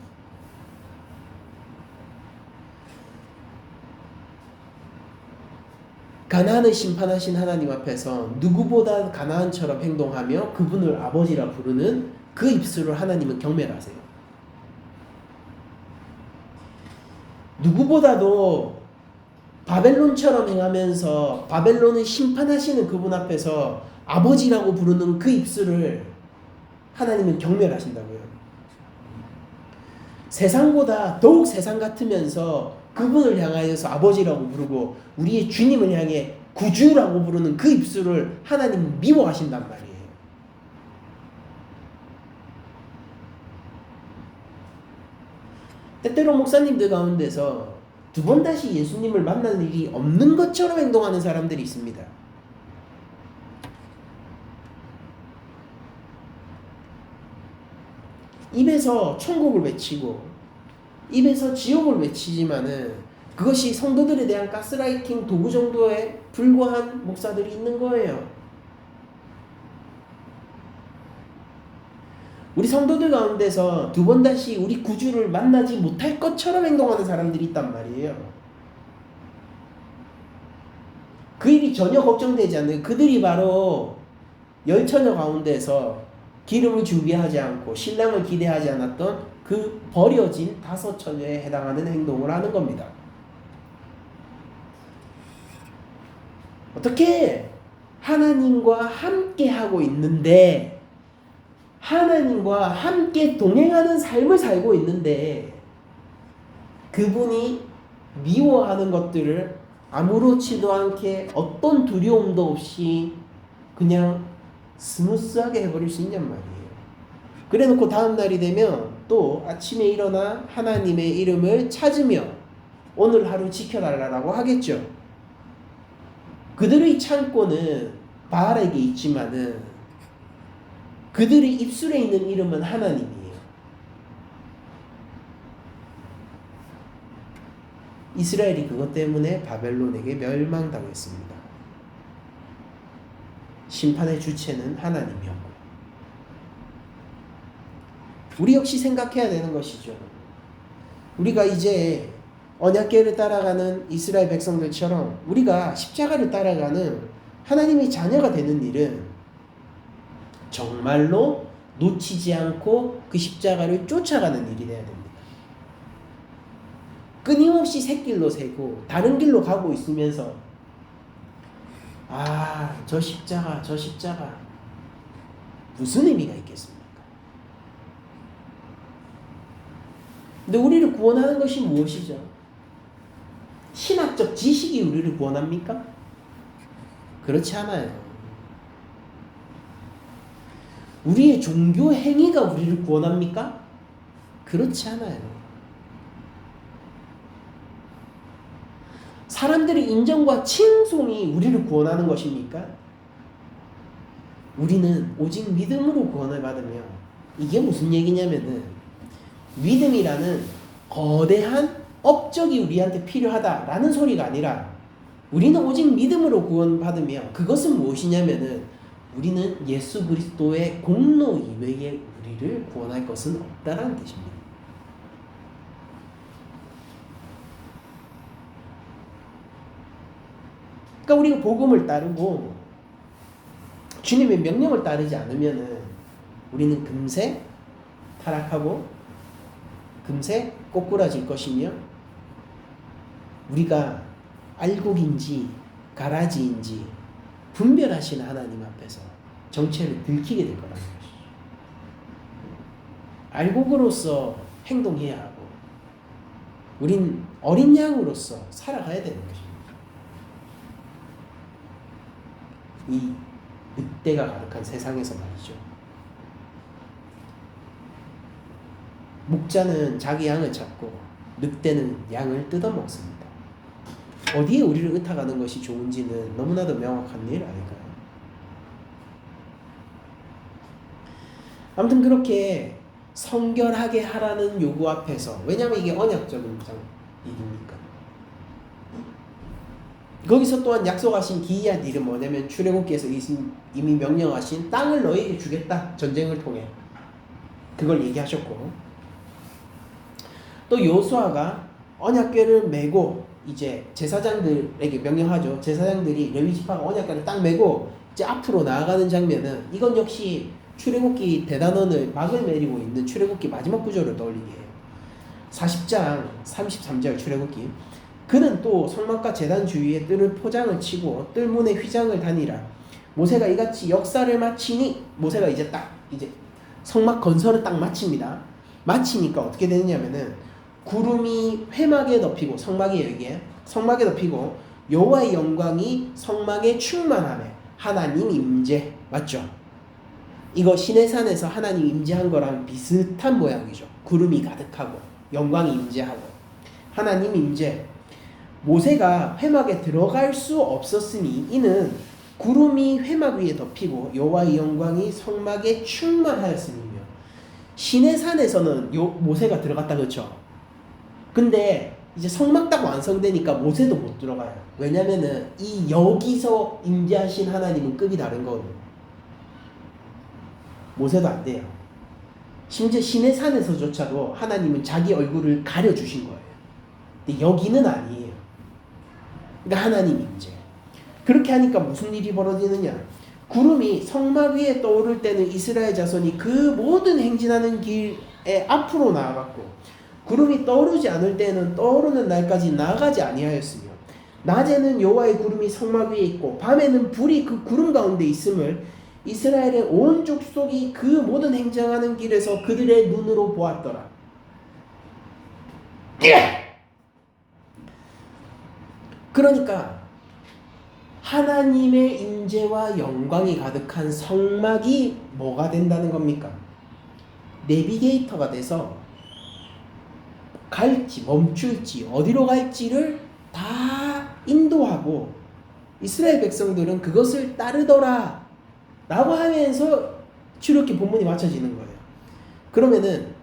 가나안을 심판하신 하나님 앞에서 누구보다 가나안처럼 행동하며 그분을 아버지라 부르는 그 입술을 하나님은 경멸하세요. 누구보다도 바벨론처럼 행하면서 바벨론을 심판하시는 그분 앞에서 아버지라고 부르는 그 입술을 하나님은 경멸하신다고요. 세상보다 더욱 세상 같으면서 그분을 향하여서 아버지라고 부르고 우리의 주님을 향해 구주라고 부르는 그 입술을 하나님은 미워하신단 말이에요. 때때로 목사님들 가운데서 두 번 다시 예수님을 만날 일이 없는 것처럼 행동하는 사람들이 있습니다. 입에서 천국을 외치고 입에서 지옥을 외치지만은 그것이 성도들에 대한 가스라이팅 도구 정도에 불과한 목사들이 있는 거예요. 우리 성도들 가운데서 두 번 다시 우리 구주를 만나지 못할 것처럼 행동하는 사람들이 있단 말이에요. 그 일이 전혀 걱정되지 않는 그들이 바로 열처녀 가운데서 기름을 준비하지 않고 신랑을 기대하지 않았던 그 버려진 다섯 처녀에 해당하는 행동을 하는 겁니다. 어떻게 하나님과 함께 하고 있는데 하나님과 함께 동행하는 삶을 살고 있는데 그분이 미워하는 것들을 아무렇지도 않게 어떤 두려움도 없이 그냥 스무스하게 해버릴 수 있냔 말이에요. 그래놓고 다음 날이 되면 또 아침에 일어나 하나님의 이름을 찾으며 오늘 하루 지켜달라고 하겠죠. 그들의 창고는 바알에게 있지만은 그들의 입술에 있는 이름은 하나님이에요. 이스라엘이 그것 때문에 바벨론에게 멸망당했습니다. 심판의 주체는 하나님이었고 우리 역시 생각해야 되는 것이죠. 우리가 이제 언약궤를 따라가는 이스라엘 백성들처럼 우리가 십자가를 따라가는 하나님의 자녀가 되는 일은 정말로 놓치지 않고 그 십자가를 쫓아가는 일이 돼야 됩니다. 끊임없이 샛길로 새고 다른 길로 가고 있으면서 저 십자가 무슨 의미가 있겠습니까? 근데 우리를 구원하는 것이 무엇이죠? 신학적 지식이 우리를 구원합니까? 그렇지 않아요. 우리의 종교 행위가 우리를 구원합니까? 그렇지 않아요. 사람들의 인정과 칭송이 우리를 구원하는 것입니까? 우리는 오직 믿음으로 구원을 받으며 이게 무슨 얘기냐면은 믿음이라는 거대한 업적이 우리한테 필요하다라는 소리가 아니라 우리는 오직 믿음으로 구원받으며 그것은 무엇이냐면은 우리는 예수 그리스도의 공로 이외에 우리를 구원할 것은 없다라는 뜻입니다. 그러니까 우리가 복음을 따르고 주님의 명령을 따르지 않으면은 우리는 금세 타락하고 금세 꼬꾸라질 것이며 우리가 알곡인지 가라지인지 분별하시는 하나님 앞에서 정체를 들키게 될 거라는 것이죠. 알곡으로서 행동해야 하고 우린 어린 양으로서 살아가야 되는 것입니다. 이 늑대가 가득한 세상에서 말이죠. 목자는 자기 양을 찾고 늑대는 양을 뜯어먹습니다. 어디에 우리를 의탁하는 것이 좋은지는 너무나도 명확한 일 아닐까요? 아무튼 그렇게 성결하게 하라는 요구 앞에서, 왜냐하면 이게 언약적인 일이니까, 거기서 또한 약속하신 기이한 일은 뭐냐면 출애굽기에서 이미 명령하신 땅을 너희에게 주겠다, 전쟁을 통해 그걸 얘기하셨고, 또 여호수아가 언약궤를 메고 이제 제사장들에게 명령하죠. 제사장들이 레위 지파가 언약궤를 딱 메고 이제 앞으로 나아가는 장면은, 이건 역시 출애굽기 대단원을 막을 내리고 있는 출애굽기 마지막 구절을 떠올리게 해요. 40장 33절 출애굽기. 그는 또 성막과 제단 주위에 뜰을 포장을 치고 뜰문에 휘장을 다니라. 모세가 이같이 역사를 마치니, 모세가 이제 성막 건설을 딱 마칩니다. 마치니까 어떻게 되느냐면은 구름이 회막에 덮이고, 성막이에요 이게. 성막에 덮이고 여호와의 영광이 성막에 충만하며 하나님 임재. 맞죠? 이거 시내산에서 하나님 임재한 거랑 비슷한 모양이죠. 구름이 가득하고 영광이 임재하고 하나님 임재. 모세가 회막에 들어갈 수 없었으니 이는 구름이 회막 위에 덮이고 여호와의 영광이 성막에 충만하였음이며. 시내산에서는 모세가 들어갔다, 그렇죠? 근데 이제 성막 딱 완성되니까 모세도 못 들어가요. 왜냐면은 이 여기서 임재하신 하나님은 급이 다른 거거든요. 모세도 안 돼요. 심지어 시내산에서조차도 하나님은 자기 얼굴을 가려주신 거예요. 근데 여기는 아니에요. 그러니까 하나님 임재. 그렇게 하니까 무슨 일이 벌어지느냐? 구름이 성막 위에 떠오를 때는 이스라엘 자손이 그 모든 행진하는 길에 앞으로 나아갔고, 구름이 떠오르지 않을 때는 떠오르는 날까지 나아가지 아니하였으며, 낮에는 여호와의 구름이 성막 위에 있고 밤에는 불이 그 구름 가운데 있음을 이스라엘의 온 족속이 그 모든 행정하는 길에서 그들의 눈으로 보았더라. 그러니까 하나님의 임재와 영광이 가득한 성막이 뭐가 된다는 겁니까? 내비게이터가 돼서 갈지 멈출지 어디로 갈지를 다 인도하고, 이스라엘 백성들은 그것을 따르더라 라고 하면서 출애굽기 본문이 맞춰지는 거예요. 그러면은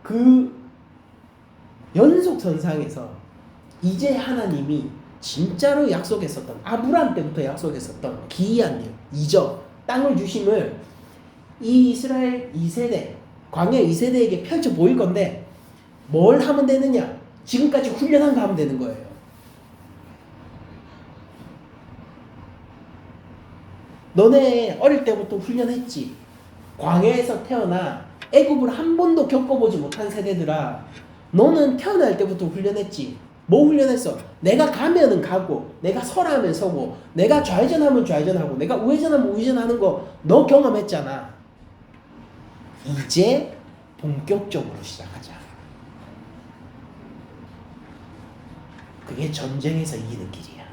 그 연속선상에서 이제 하나님이 진짜로 약속했었던, 아브라함 때부터 약속했었던 기이한 일, 이적, 땅을 주심을 이 이스라엘 2세대, 광야 2세대에게 펼쳐 보일 건데, 뭘 하면 되느냐? 지금까지 훈련한 거 하면 되는 거예요. 너네 어릴 때부터 훈련했지. 광야에서 태어나 애굽을 한 번도 겪어보지 못한 세대들아, 너는 태어날 때부터 훈련했지. 뭐 훈련했어? 내가 가면은 가고, 내가 서라면 서고, 내가 좌회전하면 좌회전하고, 내가 우회전하면 우회전하는 거 너 경험했잖아. 이제 본격적으로 시작하자. 그게 전쟁에서 이기는 길이야.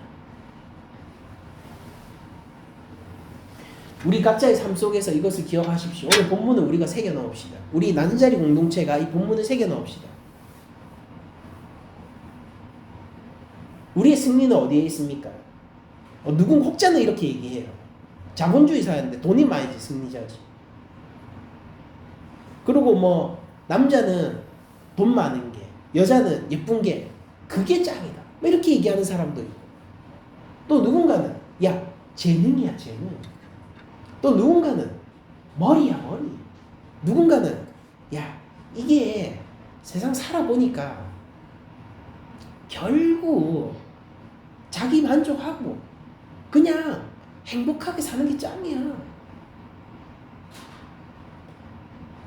우리 각자의 삶 속에서 이것을 기억하십시오. 오늘 본문을 우리가 새겨 넣읍시다. 우리 나는자리 공동체가 이 본문을 새겨 넣읍시다. 우리의 승리는 어디에 있습니까? 혹자는 이렇게 얘기해요. 자본주의 사회인데 돈이 많이지 승리자지. 그리고 남자는 돈 많은 게, 여자는 예쁜 게, 그게 짱이다. 이렇게 얘기하는 사람도 있고, 또 누군가는 야 재능이야 재능, 또 누군가는 머리야 머리, 누군가는 야 이게 세상 살아보니까 결국 자기 만족하고 그냥 행복하게 사는 게 짱이야.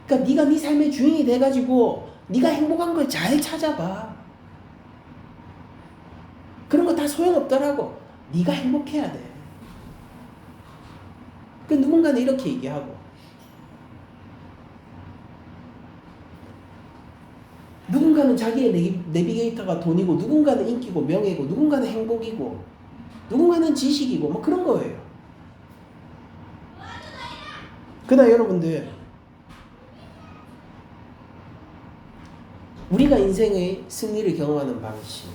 그러니까 네가 네 삶의 주인이 돼가지고 네가 행복한 걸 잘 찾아봐. 그런 거 다 소용없더라고. 네가 행복해야 돼. 그 누군가는 이렇게 얘기하고, 누군가는 자기의 내비게이터가 돈이고, 누군가는 인기고 명예고, 누군가는 행복이고, 누군가는 지식이고 그런 거예요. 그러나 여러분들, 우리가 인생의 승리를 경험하는 방식,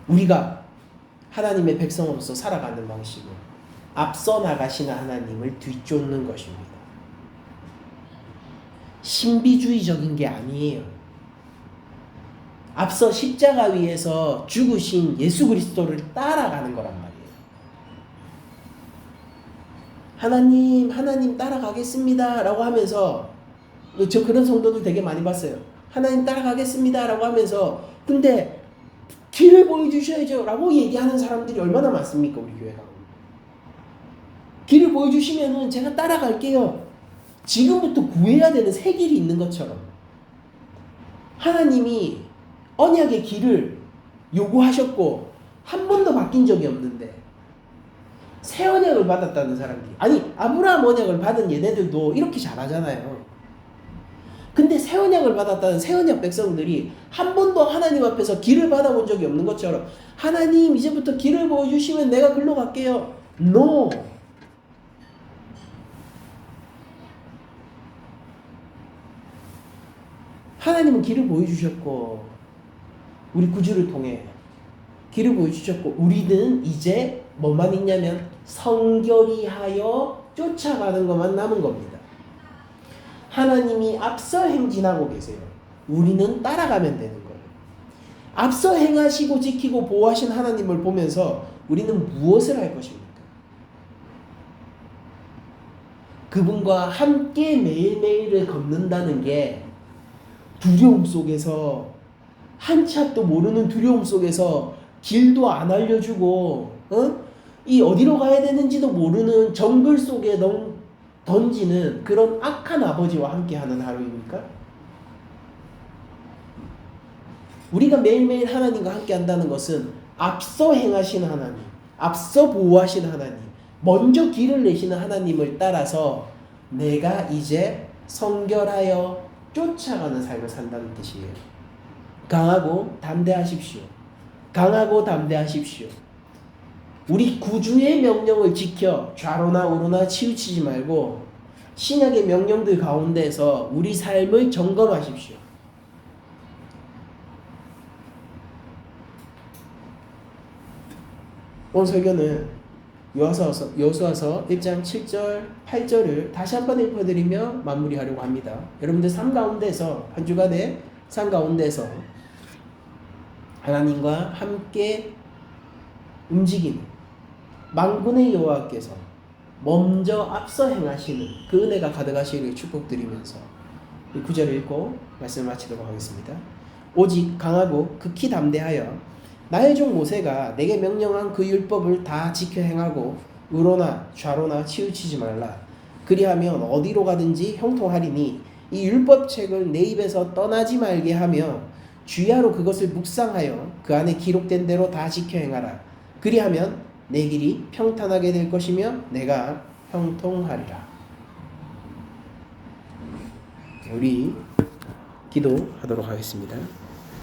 우리가 하나님의 백성으로서 살아가는 방식은 앞서 나가시는 하나님을 뒤쫓는 것입니다. 신비주의적인 게 아니에요. 앞서 십자가 위에서 죽으신 예수 그리스도를 따라가는 거란 말이에요. 하나님 따라가겠습니다 라고 하면서, 저 그런 성도들 되게 많이 봤어요. 하나님 따라가겠습니다 라고 하면서, 근데 길을 보여주셔야죠 라고 얘기하는 사람들이 얼마나 많습니까? 우리 교회가. 길을 보여주시면은 제가 따라갈게요. 지금부터 구해야 되는 새 길이 있는 것처럼 하나님이 언약의 길을 요구하셨고 한 번도 바뀐 적이 없는데 새 언약을 받았다는 사람들이, 아니 아브라함 언약을 받은 얘네들도 이렇게 잘하잖아요. 근데 새 언약을 받았다는 새 언약 백성들이 한 번도 하나님 앞에서 길을 받아본 적이 없는 것처럼 하나님 이제부터 길을 보여주시면 내가 글로 갈게요. No. 하나님은 길을 보여주셨고 우리 구주를 통해 길을 보여주셨고 우리는 이제 뭐만 있냐면 성결히 하여 쫓아가는 것만 남은 겁니다. 하나님이 앞서 행진하고 계세요. 우리는 따라가면 되는 거예요. 앞서 행하시고 지키고 보호하신 하나님을 보면서 우리는 무엇을 할 것입니까? 그분과 함께 매일매일을 걷는다는 게 두려움 속에서, 한 치 앞도 모르는 두려움 속에서 길도 안 알려주고 이 어디로 가야 되는지도 모르는 정글 속에 던지는 그런 악한 아버지와 함께하는 하루입니까? 우리가 매일매일 하나님과 함께한다는 것은 앞서 행하신 하나님, 앞서 보호하신 하나님, 먼저 길을 내시는 하나님을 따라서 내가 이제 성결하여 쫓아가는 삶을 산다는 뜻이에요. 강하고 담대하십시오. 강하고 담대하십시오. 우리 구주의 명령을 지켜 좌로나 우로나 치우치지 말고 신약의 명령들 가운데서 우리 삶을 점검하십시오. 오늘 설교는 여호수아서 1장 7절 8절을 다시 한번 읽어드리며 마무리하려고 합니다. 여러분들 삶 가운데서, 한 주간의 삶 가운데서 하나님과 함께 움직이는 만군의 여호와께서 먼저 앞서 행하시는 그 은혜가 가득하시기를 축복드리면서 이 구절을 읽고 말씀을 마치도록 하겠습니다. 오직 강하고 극히 담대하여 나의 종 모세가 내게 명령한 그 율법을 다 지켜 행하고 우로나 좌로나 치우치지 말라. 그리하면 어디로 가든지 형통하리니 이 율법책을 내 입에서 떠나지 말게 하며 주야로 그것을 묵상하여 그 안에 기록된 대로 다 지켜 행하라. 그리하면 내 길이 평탄하게 될 것이며 내가 형통하리라. 우리 기도하도록 하겠습니다.